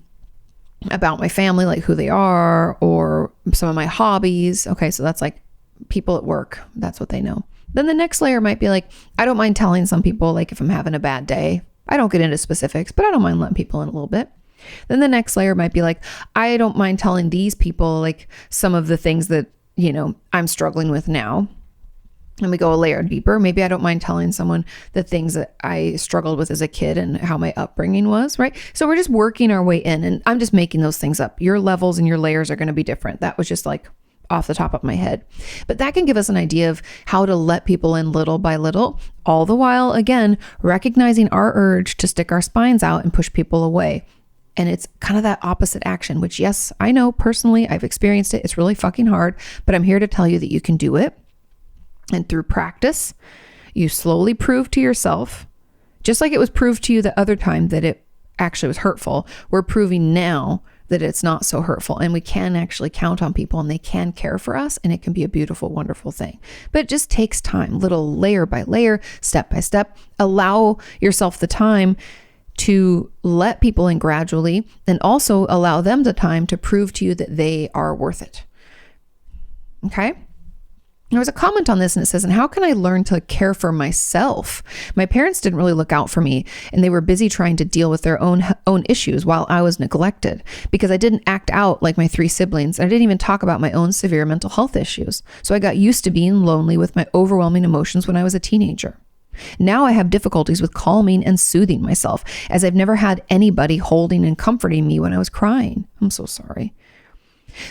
about my family, like who they are, or some of my hobbies. Okay, so that's like people at work. That's what they know. Then the next layer might be like, I don't mind telling some people, like if I'm having a bad day. I don't get into specifics, but I don't mind letting people in a little bit. Then the next layer might be like, I don't mind telling these people like some of the things that, I'm struggling with now. And we go a layer deeper. Maybe I don't mind telling someone the things that I struggled with as a kid and how my upbringing was, right? So we're just working our way in, and I'm just making those things up. Your levels and your layers are going to be different. That was just like off the top of my head. But that can give us an idea of how to let people in little by little, all the while, again, recognizing our urge to stick our spines out and push people away. And it's kind of that opposite action, which, yes, I know personally, I've experienced it. It's really fucking hard, but I'm here to tell you that you can do it. And through practice, you slowly prove to yourself, just like it was proved to you the other time that it actually was hurtful, we're proving now that it's not so hurtful, and we can actually count on people and they can care for us, and it can be a beautiful, wonderful thing. But it just takes time, little layer by layer, step by step. Allow yourself the time to let people in gradually, and also allow them the time to prove to you that they are worth it. Okay? There was a comment on this, and it says, and how can I learn to care for myself? My parents didn't really look out for me, and they were busy trying to deal with their own issues while I was neglected, because I didn't act out like my 3 siblings. I didn't even talk about my own severe mental health issues. So I got used to being lonely with my overwhelming emotions when I was a teenager. Now I have difficulties with calming and soothing myself, as I've never had anybody holding and comforting me when I was crying. I'm so sorry.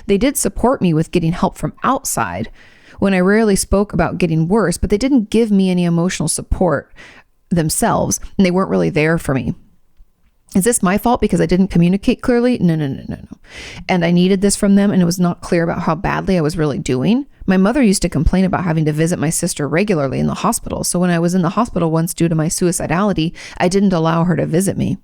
They did support me with getting help from outside when I rarely spoke about getting worse, but they didn't give me any emotional support themselves, and they weren't really there for me. Is this my fault because I didn't communicate clearly? No. And I needed this from them, and it was not clear about how badly I was really doing. My mother used to complain about having to visit my sister regularly in the hospital. So when I was in the hospital once due to my suicidality, I didn't allow her to visit me.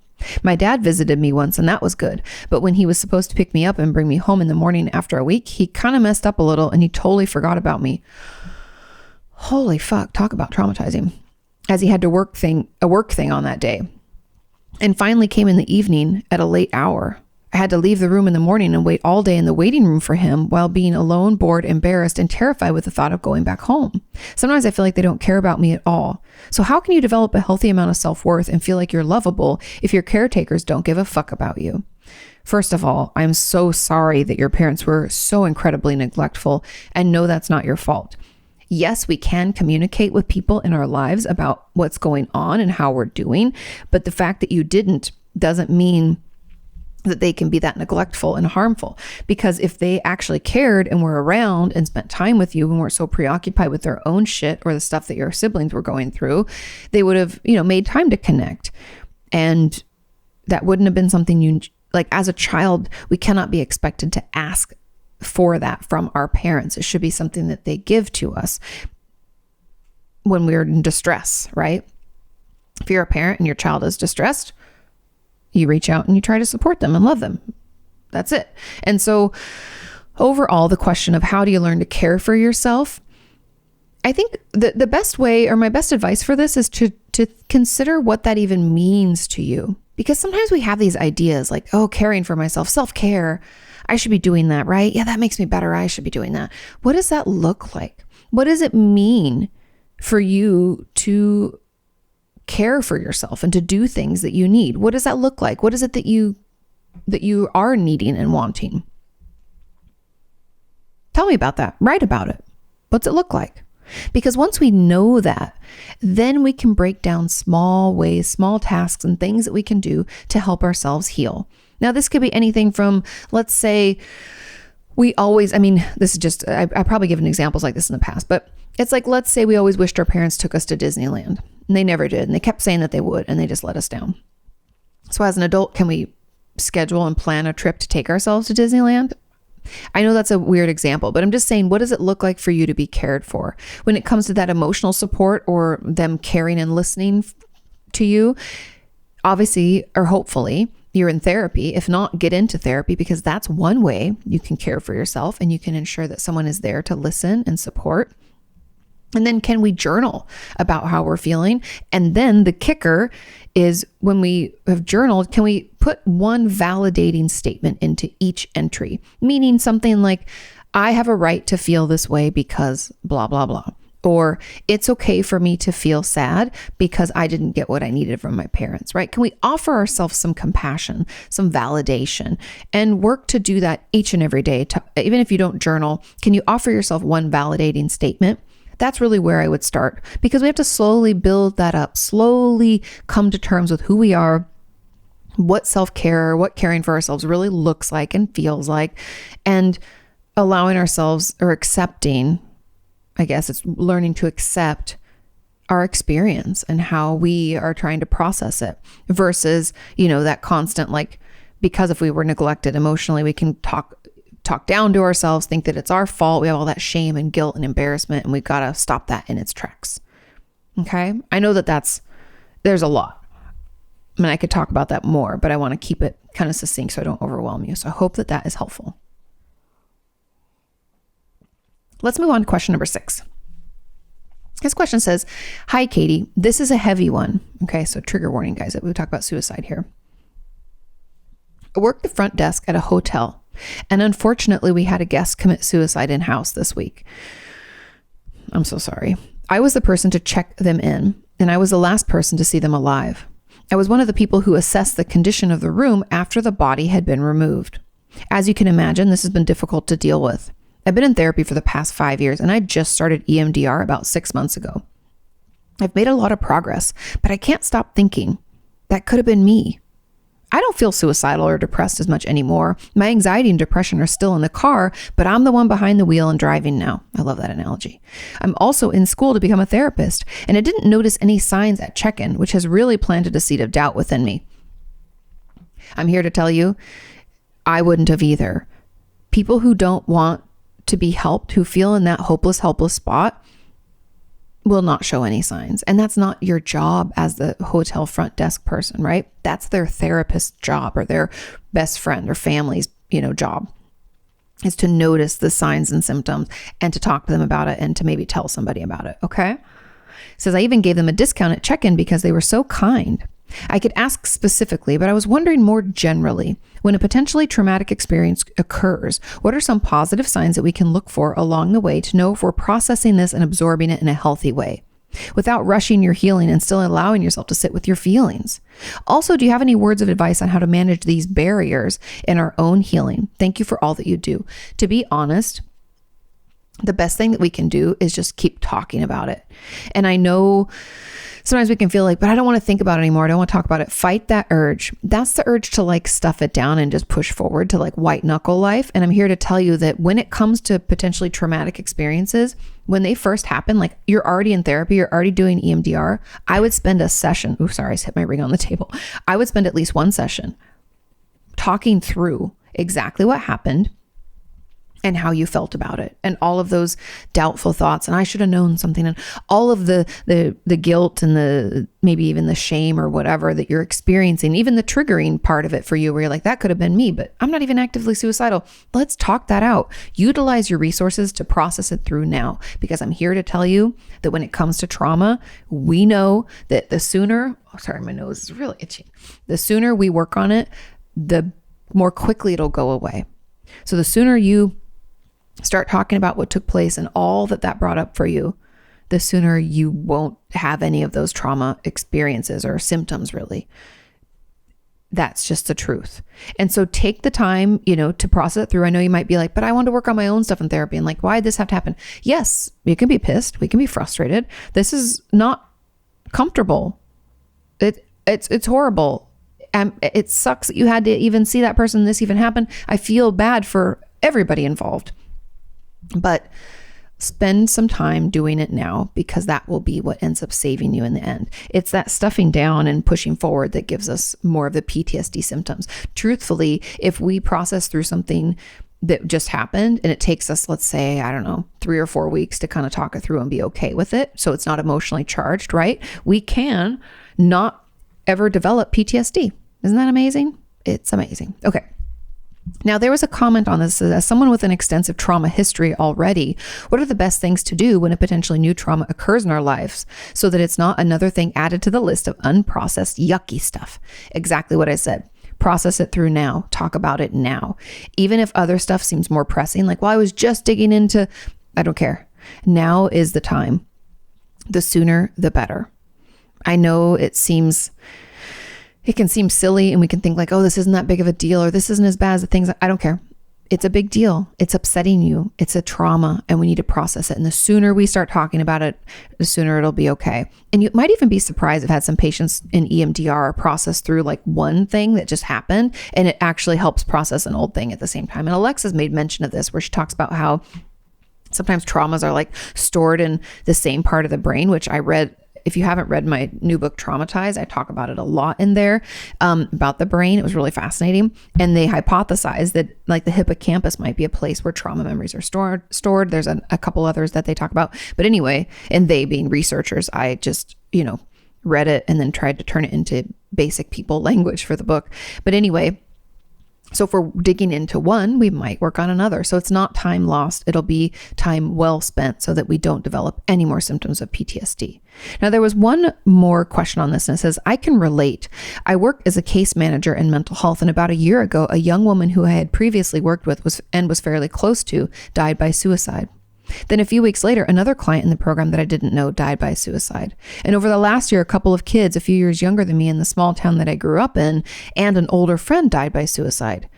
My dad visited me once, and that was good. But when he was supposed to pick me up and bring me home in the morning after a week, he kind of messed up a little, and he totally forgot about me. Holy fuck, talk about traumatizing. As he had to work thing on that day. And finally came in the evening at a late hour. I had to leave the room in the morning and wait all day in the waiting room for him while being alone, bored, embarrassed, and terrified with the thought of going back home. Sometimes I feel like they don't care about me at all. So how can you develop a healthy amount of self-worth and feel like you're lovable if your caretakers don't give a fuck about you? First of all, I'm so sorry that your parents were so incredibly neglectful, and no, that's not your fault. Yes, we can communicate with people in our lives about what's going on and how we're doing, but the fact that you didn't doesn't mean that they can be that neglectful and harmful. Because if they actually cared and were around and spent time with you and weren't so preoccupied with their own shit or the stuff that your siblings were going through, they would have, made time to connect. And that wouldn't have been something you, like as a child, we cannot be expected to ask for that from our parents. It should be something that they give to us when we're in distress, right? If you're a parent and your child is distressed, you reach out and you try to support them and love them. That's it. And so overall, the question of how do you learn to care for yourself? I think the best way, or my best advice for this, is to consider what that even means to you. Because sometimes we have these ideas like, oh, caring for myself, self-care, I should be doing that, right? Yeah, that makes me better. I should be doing that. What does that look like? What does it mean for you to care for yourself and to do things that you need? What does that look like? What is it that you are needing and wanting? Tell me about that. Write about it. What's it look like? Because once we know that, then we can break down small ways, small tasks and things that we can do to help ourselves heal. Now, this could be anything from, let's say, this is just, I probably given examples like this in the past, but it's like, let's say we always wished our parents took us to Disneyland and they never did. And they kept saying that they would, and they just let us down. So as an adult, can we schedule and plan a trip to take ourselves to Disneyland? I know that's a weird example, but I'm just saying, what does it look like for you to be cared for when it comes to that emotional support or them caring and listening to you? Obviously, or hopefully, you're in therapy. If not, get into therapy, because that's one way you can care for yourself and you can ensure that someone is there to listen and support. And then can we journal about how we're feeling? And then the kicker is, when we have journaled, can we put one validating statement into each entry? Meaning something like, I have a right to feel this way because blah, blah, blah. Or it's okay for me to feel sad because I didn't get what I needed from my parents, right? Can we offer ourselves some compassion, some validation, and work to do that each and every day? Even if you don't journal, can you offer yourself one validating statement? That's really where I would start, because we have to slowly build that up, slowly come to terms with who we are, what self-care, what caring for ourselves really looks like and feels like, and allowing ourselves, or accepting, I guess it's learning to accept our experience and how we are trying to process it versus, that constant, because if we were neglected emotionally, we can talk down to ourselves, think that it's our fault. We have all that shame and guilt and embarrassment, and we've got to stop that in its tracks. Okay. I know there's a lot. I could talk about that more, but I want to keep it kind of succinct so I don't overwhelm you. So I hope that is helpful. Let's move on to question number 6. This question says, "Hi, Katie. This is a heavy one." Okay. So trigger warning, guys. We talk about suicide here. I work the front desk at a hotel, and unfortunately, we had a guest commit suicide in-house this week. I'm so sorry. I was the person to check them in, and I was the last person to see them alive. I was one of the people who assessed the condition of the room after the body had been removed. As you can imagine, this has been difficult to deal with. I've been in therapy for the past 5 years, and I just started EMDR about 6 months ago. I've made a lot of progress, but I can't stop thinking that could have been me. I don't feel suicidal or depressed as much anymore. My anxiety and depression are still in the car, but I'm the one behind the wheel and driving now. I love that analogy. I'm also in school to become a therapist, and I didn't notice any signs at check-in, which has really planted a seed of doubt within me. I'm here to tell you, I wouldn't have either. People who don't want to be helped, who feel in that hopeless, helpless spot, will not show any signs. And that's not your job as the hotel front desk person, right? That's their therapist's job, or their best friend or family's, job, is to notice the signs and symptoms and to talk to them about it and to maybe tell somebody about it. Okay. It says, I even gave them a discount at check-in because they were so kind. I could ask specifically, but I was wondering more generally, when a potentially traumatic experience occurs, what are some positive signs that we can look for along the way to know if we're processing this and absorbing it in a healthy way, without rushing your healing and still allowing yourself to sit with your feelings? Also, do you have any words of advice on how to manage these barriers in our own healing? Thank you for all that you do. To be honest, the best thing that we can do is just keep talking about it. And I know sometimes we can feel like, but I don't want to think about it anymore. I don't want to talk about it. Fight that urge. That's the urge to stuff it down and just push forward to white knuckle life. And I'm here to tell you that when it comes to potentially traumatic experiences, when they first happen, you're already in therapy, you're already doing EMDR, I would spend a session. Oh, sorry, I hit my ring on the table. I would spend at least one session talking through exactly what happened and how you felt about it, and all of those doubtful thoughts, and I should have known something, and all of the guilt and the maybe even the shame or whatever that you're experiencing, even the triggering part of it for you, where you're like, that could have been me, but I'm not even actively suicidal. Let's talk that out. Utilize your resources to process it through now, because I'm here to tell you that when it comes to trauma, we know that the sooner, my nose is really itchy. The sooner we work on it, the more quickly it'll go away. So the sooner you start talking about what took place and all that brought up for you, the sooner you won't have any of those trauma experiences or symptoms, really. That's just the truth. And so take the time, to process it through. I know you might be like, but I want to work on my own stuff in therapy. And like, why did this have to happen? Yes, you can be pissed. We can be frustrated. This is not comfortable. It's horrible. It sucks that you had to even see that person, this even happened. I feel bad for everybody involved, but spend some time doing it now, because that will be what ends up saving you in the end. It's that stuffing down and pushing forward that gives us more of the PTSD symptoms. Truthfully, if we process through something that just happened and it takes us, let's say, I don't know, 3 or 4 weeks to kind of talk it through and be okay with it, so it's not emotionally charged, right? We can not ever develop PTSD. Isn't that amazing? It's amazing. Okay. Now, there was a comment on this. As someone with an extensive trauma history already, what are the best things to do when a potentially new trauma occurs in our lives so that it's not another thing added to the list of unprocessed, yucky stuff? Exactly what I said. Process it through now. Talk about it now. Even if other stuff seems more pressing, like, well, I was just digging into, I don't care. Now is the time. The sooner, the better. I know it can seem silly, and we can think like, oh, this isn't that big of a deal, or this isn't as bad as the things. I don't care. It's a big deal. It's upsetting you. It's a trauma, and we need to process it. And the sooner we start talking about it, the sooner it'll be okay. And you might even be surprised. I've had some patients in EMDR process through like one thing that just happened, and it actually helps process an old thing at the same time. And Alexa's made mention of this, where she talks about how sometimes traumas are like stored in the same part of the brain, which I read. If you haven't read my new book, Traumatized, I talk about it a lot in there, about the brain. It was really fascinating. And they hypothesized that like the hippocampus might be a place where trauma memories are stored. There's a couple others that they talk about. But anyway, and they being researchers, I just, read it and then tried to turn it into basic people language for the book. But anyway, so if we're digging into one, we might work on another. So it's not time lost. It'll be time well spent so that we don't develop any more symptoms of PTSD. Now, there was one more question on this, and it says, I can relate. I worked as a case manager in mental health, and about a year ago, a young woman who I had previously worked with was fairly close to died by suicide. Then a few weeks later, another client in the program that I didn't know died by suicide. And over the last year, a couple of kids a few years younger than me in the small town that I grew up in, and an older friend died by suicide.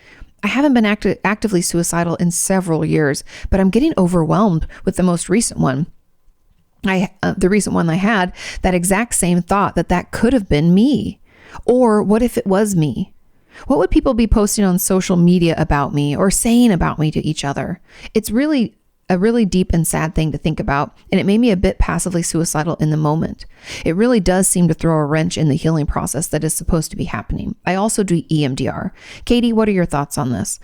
I haven't been actively suicidal in several years, but I'm getting overwhelmed with the most recent one. The recent one I had, that exact same thought that could have been me. Or what if it was me? What would people be posting on social media about me or saying about me to each other? It's really a really deep and sad thing to think about, and it made me a bit passively suicidal in the moment. It really does seem to throw a wrench in the healing process that is supposed to be happening. I also do EMDR. Katie, what are your thoughts on this?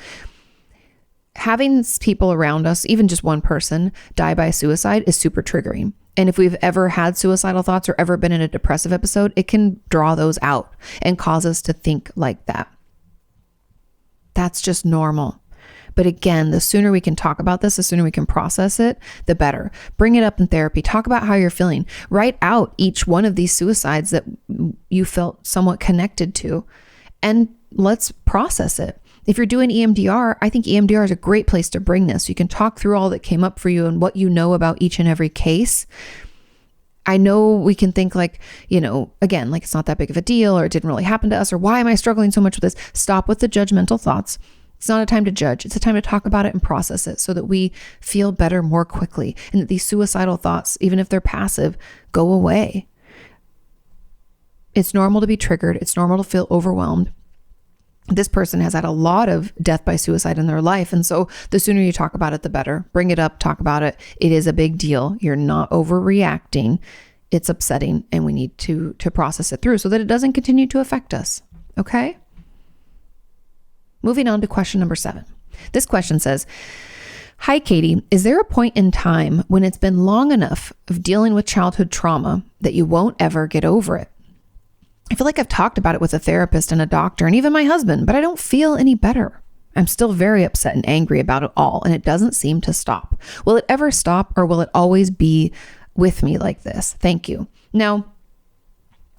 Having people around us, even just one person, die by suicide is super triggering. And if we've ever had suicidal thoughts or ever been in a depressive episode, it can draw those out and cause us to think like that. That's just normal. But again, the sooner we can talk about this, the sooner we can process it, the better. Bring it up in therapy. Talk about how you're feeling. Write out each one of these suicides that you felt somewhat connected to, and let's process it. If you're doing EMDR, I think EMDR is a great place to bring this. You can talk through all that came up for you and what you know about each and every case. I know we can think like, again, like it's not that big of a deal, or it didn't really happen to us, or why am I struggling so much with this? Stop with the judgmental thoughts. It's not a time to judge. It's a time to talk about it and process it so that we feel better more quickly, and that these suicidal thoughts, even if they're passive, go away. It's normal to be triggered. It's normal to feel overwhelmed. This person has had a lot of death by suicide in their life. And so the sooner you talk about it, the better. Bring it up, talk about it. It is a big deal. You're not overreacting. It's upsetting, and we need to process it through so that it doesn't continue to affect us. Okay? Moving on to question number 7. This question says, hi, Katie, is there a point in time when it's been long enough of dealing with childhood trauma that you won't ever get over it? I feel like I've talked about it with a therapist and a doctor and even my husband, but I don't feel any better. I'm still very upset and angry about it all, and it doesn't seem to stop. Will it ever stop, or will it always be with me like this? Thank you. Now,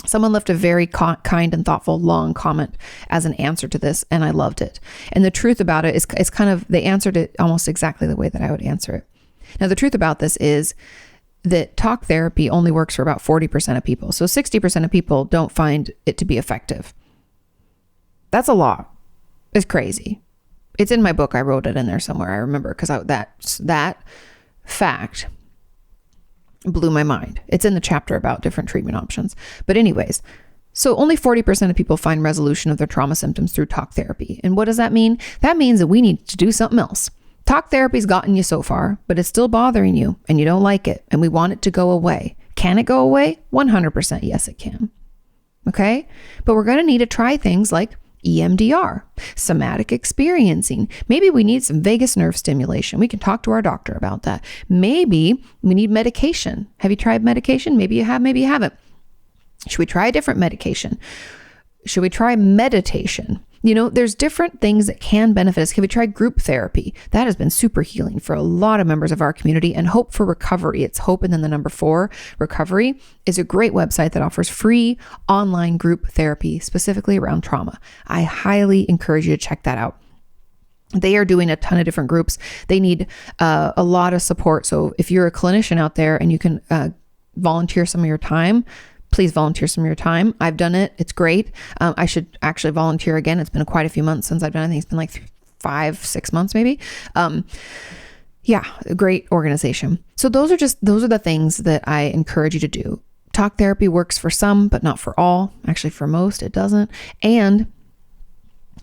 someone left a very kind and thoughtful long comment as an answer to this, and I loved it. And the truth about it is kind of, they answered it almost exactly the way that I would answer it. Now, the truth about this is that talk therapy only works for about 40% of people. So 60% of people don't find it to be effective. That's a lot. It's crazy. It's in my book. I wrote it in there somewhere. I remember because that fact blew my mind. It's in the chapter about different treatment options. But anyways, so only 40% of people find resolution of their trauma symptoms through talk therapy. And what does that mean? That means that we need to do something else. Talk therapy's gotten you so far, but it's still bothering you and you don't like it and we want it to go away. Can it go away? 100% yes, it can. Okay? But we're going to need to try things like EMDR, somatic experiencing. Maybe we need some vagus nerve stimulation. We can talk to our doctor about that. Maybe we need medication. Have you tried medication? Maybe you have, maybe you haven't. Should we try a different medication? Should we try meditation? You know, there's different things that can benefit us. Can we try group therapy? That has been super healing for a lot of members of our community. And Hope for Recovery, it's Hope and then the number 4, Recovery, is a great website that offers free online group therapy specifically around trauma. I highly encourage you to check that out. They are doing a ton of different groups. They need a lot of support. So if you're a clinician out there and you can volunteer some of your time, please volunteer some of your time. I've done it. It's great. I should actually volunteer again. It's been quite a few months since I've done it. I think it's been like 5-6 months maybe. Yeah, a great organization. So those are the things that I encourage you to do. Talk therapy works for some, but not for all. Actually, for most, it doesn't. And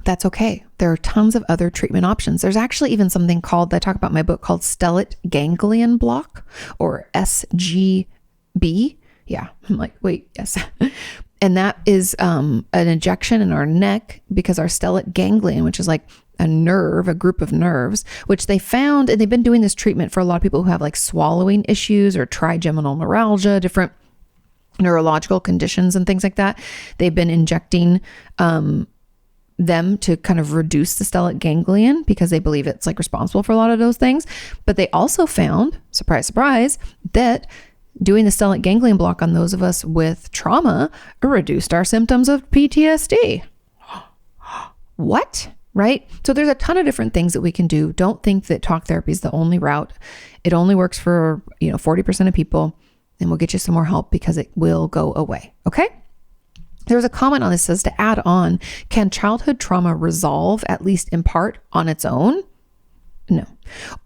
that's okay. There are tons of other treatment options. There's actually even something called, I talk about in my book, called stellate ganglion block, or SGB. Yeah. I'm like, wait, yes. And that is an injection in our neck because our stellate ganglion, which is like a nerve, a group of nerves, which they found, and they've been doing this treatment for a lot of people who have like swallowing issues or trigeminal neuralgia, different neurological conditions and things like that. They've been injecting them to kind of reduce the stellate ganglion because they believe it's like responsible for a lot of those things. But they also found, surprise, surprise, that doing the stellate ganglion block on those of us with trauma reduced our symptoms of PTSD. What? Right? So there's a ton of different things that we can do. Don't think that talk therapy is the only route. It only works for, 40% of people, and we'll get you some more help because it will go away. Okay? There was a comment on this that says, to add on, can childhood trauma resolve, at least in part, on its own? No.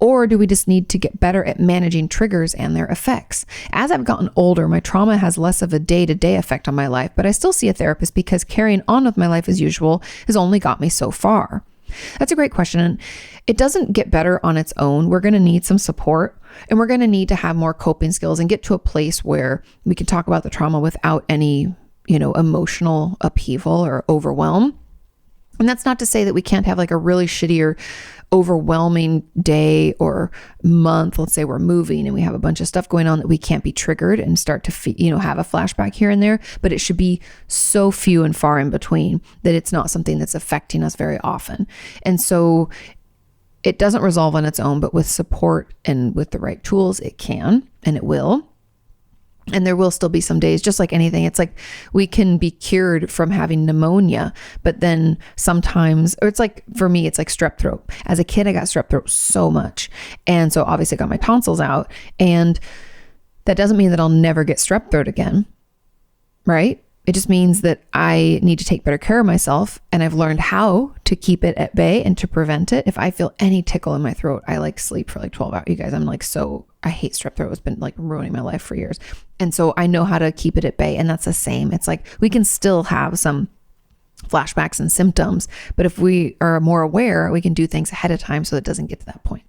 Or do we just need to get better at managing triggers and their effects? As I've gotten older, my trauma has less of a day-to-day effect on my life, but I still see a therapist because carrying on with my life as usual has only got me so far. That's a great question. And it doesn't get better on its own. We're going to need some support, and we're going to need to have more coping skills and get to a place where we can talk about the trauma without any, emotional upheaval or overwhelm. And that's not to say that we can't have like a really shitty or overwhelming day or month. Let's say we're moving and we have a bunch of stuff going on that we can't be triggered and start to, have a flashback here and there, but it should be so few and far in between that it's not something that's affecting us very often. And so it doesn't resolve on its own, but with support and with the right tools, it can, and it will. And there will still be some days, just like anything. It's like we can be cured from having pneumonia, but then sometimes, or it's like, for me, it's like strep throat. As a kid, I got strep throat so much. And so obviously I got my tonsils out, and that doesn't mean that I'll never get strep throat again, right? It just means that I need to take better care of myself, and I've learned how to keep it at bay and to prevent it. If I feel any tickle in my throat, I like sleep for like 12 hours. You guys, I hate strep throat. It's been like ruining my life for years. And so I know how to keep it at bay, and that's the same. It's like we can still have some flashbacks and symptoms, but if we are more aware, we can do things ahead of time so it doesn't get to that point.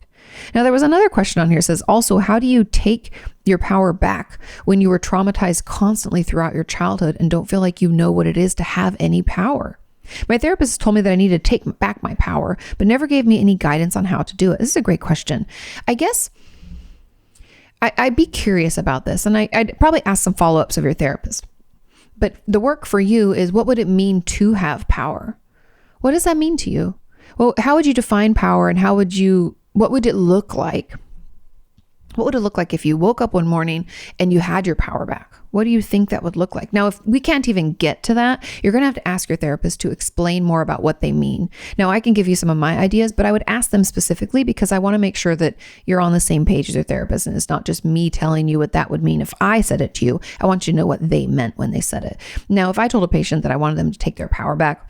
Now, there was another question on here. It says, also, how do you take your power back when you were traumatized constantly throughout your childhood and don't feel like you know what it is to have any power? My therapist told me that I needed to take back my power, but never gave me any guidance on how to do it. This is a great question. I guess I'd be curious about this, and I'd probably ask some follow-ups of your therapist. But the work for you is, what would it mean to have power? What does that mean to you? Well, how would you define power, and what would it look like? What would it look like if you woke up one morning and you had your power back? What do you think that would look like? Now, if we can't even get to that, you're going to have to ask your therapist to explain more about what they mean. Now, I can give you some of my ideas, but I would ask them specifically because I want to make sure that you're on the same page as your therapist, and it's not just me telling you what that would mean if I said it to you. I want you to know what they meant when they said it. Now, if I told a patient that I wanted them to take their power back,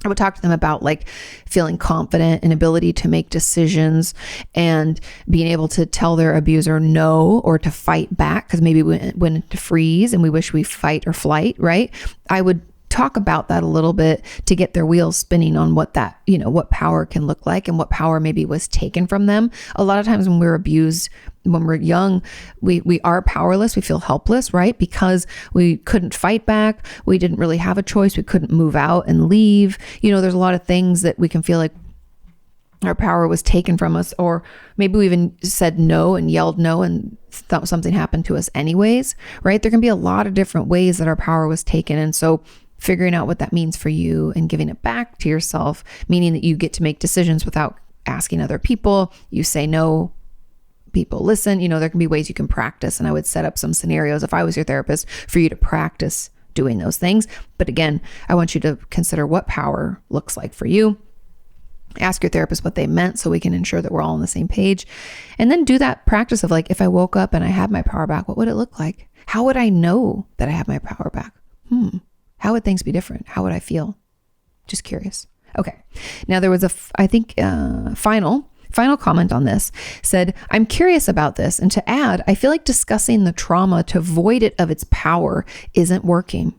I would talk to them about like feeling confident and ability to make decisions and being able to tell their abuser no or to fight back, because maybe we went into freeze and we wish we fight or flight, right? I would talk about that a little bit to get their wheels spinning on what that, what power can look like and what power maybe was taken from them. A lot of times when we're abused, when we're young, we are powerless. We feel helpless, right? Because we couldn't fight back. We didn't really have a choice. We couldn't move out and leave. There's a lot of things that we can feel like our power was taken from us, or maybe we even said no and yelled no and thought something happened to us anyways, right? There can be a lot of different ways that our power was taken. And so figuring out what that means for you and giving it back to yourself, meaning that you get to make decisions without asking other people. You say no, people listen. There can be ways you can practice. And I would set up some scenarios if I was your therapist for you to practice doing those things. But again, I want you to consider what power looks like for you. Ask your therapist what they meant so we can ensure that we're all on the same page. And then do that practice of like, if I woke up and I had my power back, what would it look like? How would I know that I have my power back? How would things be different? How would I feel? Just curious. Okay. Now there was final comment on this said, I'm curious about this. And to add, I feel like discussing the trauma to void it of its power isn't working.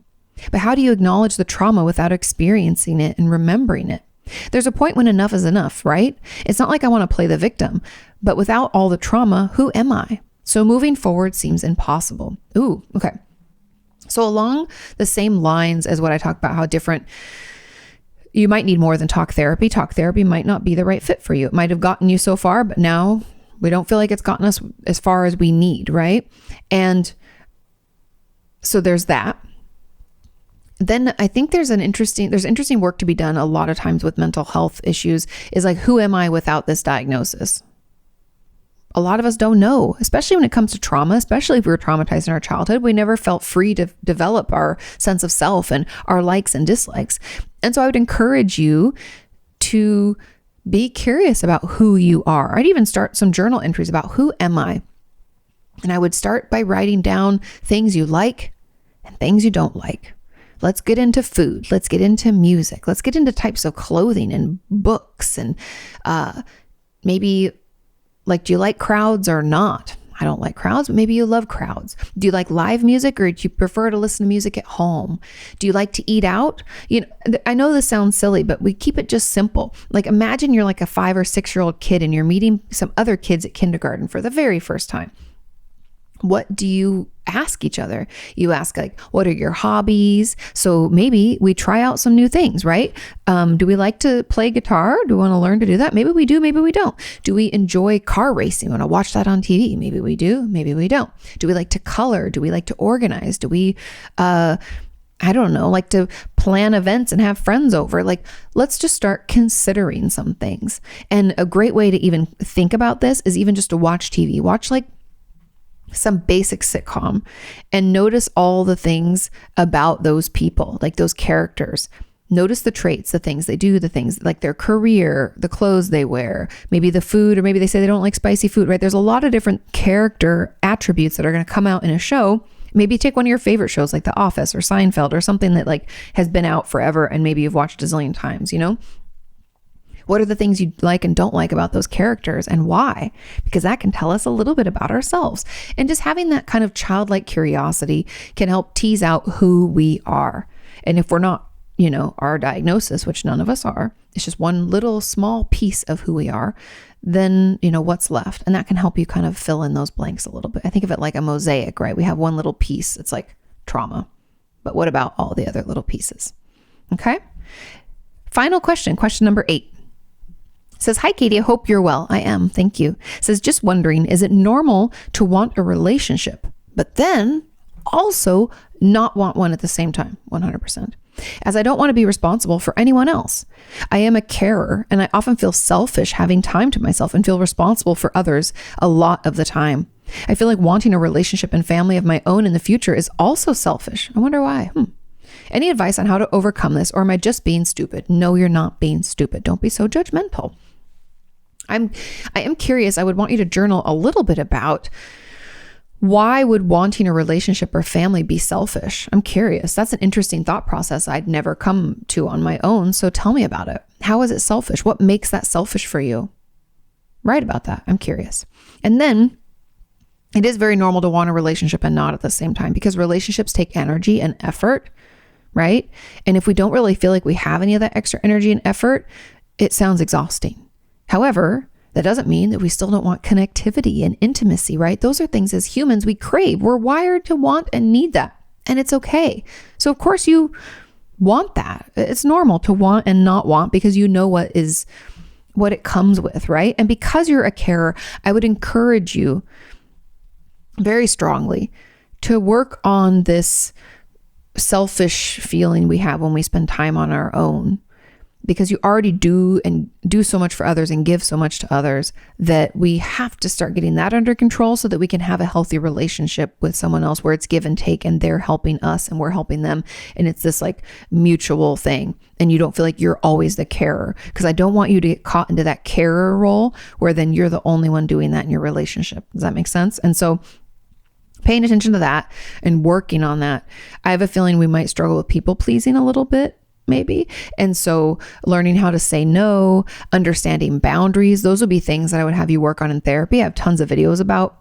But how do you acknowledge the trauma without experiencing it and remembering it? There's a point when enough is enough, right? It's not like I want to play the victim, but without all the trauma, who am I? So moving forward seems impossible. Ooh, okay. So along the same lines as what I talked about, how different you might need more than talk therapy. Talk therapy might not be the right fit for you. It might have gotten you so far, but now we don't feel like it's gotten us as far as we need, right? And so there's that. Then I think there's interesting work to be done a lot of times with mental health issues is like, who am I without this diagnosis? A lot of us don't know, especially when it comes to trauma, especially if we were traumatized in our childhood. We never felt free to develop our sense of self and our likes and dislikes. And so I would encourage you to be curious about who you are. I'd even start some journal entries about who am I? And I would start by writing down things you like and things you don't like. Let's get into food. Let's get into music. Let's get into types of clothing and books and maybe like, do you like crowds or not? I don't like crowds, but maybe you love crowds. Do you like live music or do you prefer to listen to music at home? Do you like to eat out? I know this sounds silly, but we keep it just simple. Like imagine you're like a 5 or 6-year-old kid and you're meeting some other kids at kindergarten for the very first time. What do you ask each other? You ask like, what are your hobbies? So maybe we try out some new things, right? Do we like to play guitar? Do we want to learn to do that? Maybe we do, maybe we don't. Do we enjoy car racing? Want to watch that on TV? Maybe we do, maybe we don't. Do we like to color? Do we like to organize? Do we, I don't know, like to plan events and have friends over? Like, let's just start considering some things. And a great way to even think about this is even just to watch TV. Watch like some basic sitcom and notice all the things about those people, like those characters. Notice the traits, the things they do, the things like their career, the clothes they wear, maybe the food, or maybe they say they don't like spicy food, right? There's a lot of different character attributes that are going to come out in a show. Maybe take one of your favorite shows like The Office or Seinfeld or something that like has been out forever and maybe you've watched a zillion times, What are the things you like and don't like about those characters and why? Because that can tell us a little bit about ourselves. And just having that kind of childlike curiosity can help tease out who we are. And if we're not, our diagnosis, which none of us are, it's just one little small piece of who we are, then, what's left. And that can help you kind of fill in those blanks a little bit. I think of it like a mosaic, right? We have one little piece. It's like trauma. But what about all the other little pieces? Okay. Final question number 8. Says, hi, Katie, I hope you're well. I am. Thank you. Says, just wondering, is it normal to want a relationship, but then also not want one at the same time? 100%. As I don't want to be responsible for anyone else. I am a carer and I often feel selfish having time to myself and feel responsible for others a lot of the time. I feel like wanting a relationship and family of my own in the future is also selfish. I wonder why. Any advice on how to overcome this, or am I just being stupid? No, you're not being stupid. Don't be so judgmental. I am curious. I would want you to journal a little bit about Why would wanting a relationship or family be selfish? I'm curious. That's an interesting thought process I'd never come to on my own. So tell me about it. How is it selfish? What makes that selfish for you? Write about that. I'm curious. And then it is very normal to want a relationship and not at the same time, because relationships take energy and effort, right? And if we don't really feel like we have any of that extra energy and effort, it sounds exhausting. However, that doesn't mean that we still don't want connectivity and intimacy, right? Those are things as humans we crave. We're wired to want and need that, and it's okay. So of course you want that. It's normal to want and not want, because you know what it comes with, right? And because you're a carer, I would encourage you very strongly to work on this selfish feeling we have when we spend time on our own, because you already do so much for others and give so much to others, that we have to start getting that under control so that we can have a healthy relationship with someone else where it's give and take, and they're helping us and we're helping them. And it's this like mutual thing. And you don't feel like you're always the carer, because I don't want you to get caught into that carer role where then you're the only one doing that in your relationship. Does that make sense? And so paying attention to that and working on that, I have a feeling we might struggle with people pleasing a little bit, maybe. And so learning how to say no, understanding boundaries, those would be things that I would have you work on in therapy. I have tons of videos about,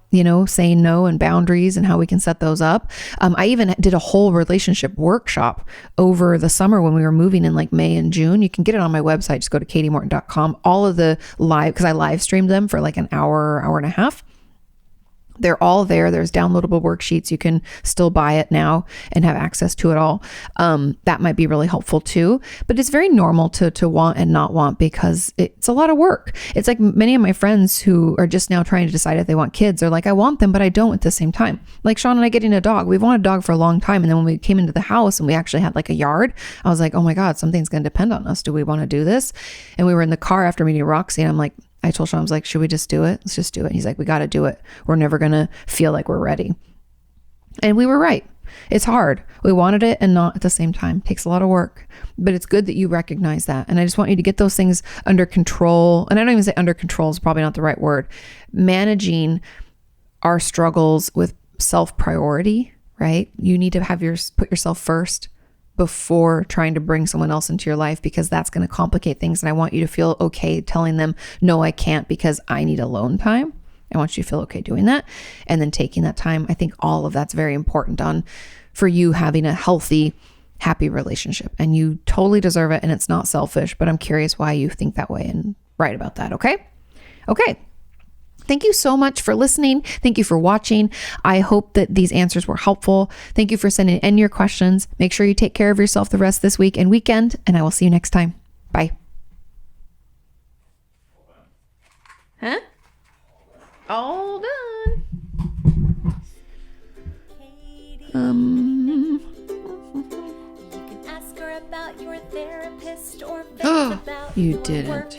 saying no and boundaries and how we can set those up. I even did a whole relationship workshop over the summer when we were moving in like May and June. You can get it on my website. Just go to katiemorton.com. All of the because I live streamed them for like an hour and a half. They're all there. There's downloadable worksheets. You can still buy it now and have access to it all. That might be really helpful too. But it's very normal to want and not want, because it's a lot of work. It's like many of my friends who are just now trying to decide if they want kids. They're like, I want them, but I don't at the same time. Like Sean and I getting a dog. We've wanted a dog for a long time. And then when we came into the house and we actually had like a yard, I was like, oh my God, something's going to depend on us. Do we want to do this? And we were in the car after meeting Roxy, and I told Sean, I was like, should we just do it? Let's just do it. He's like, we got to do it. We're never going to feel like we're ready. And we were right. It's hard. We wanted it and not at the same time. It takes a lot of work, but it's good that you recognize that. And I just want you to get those things under control. And I don't even say under control is probably not the right word. Managing our struggles with self-priority, right? You need to put yourself first before trying to bring someone else into your life, because that's going to complicate things. And I want you to feel okay telling them, no, I can't because I need alone time. I want you to feel okay doing that. And then taking that time. I think all of that's very important for you having a healthy, happy relationship, and you totally deserve it. And it's not selfish, but I'm curious why you think that way, and write about that. Okay. Thank you so much for listening. Thank you for watching. I hope that these answers were helpful. Thank you for sending in your questions. Make sure you take care of yourself the rest of this week and weekend, and I will see you next time. Bye. Huh? All done. You can ask her about your therapist or about You your didn't. work.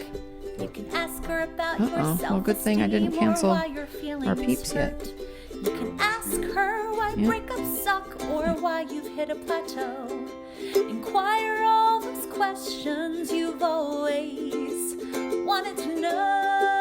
You can ask her about yourself. Well, good thing I didn't cancel our peeps yet. You can ask her why breakups suck or why you've hit a plateau. Inquire all those questions you've always wanted to know.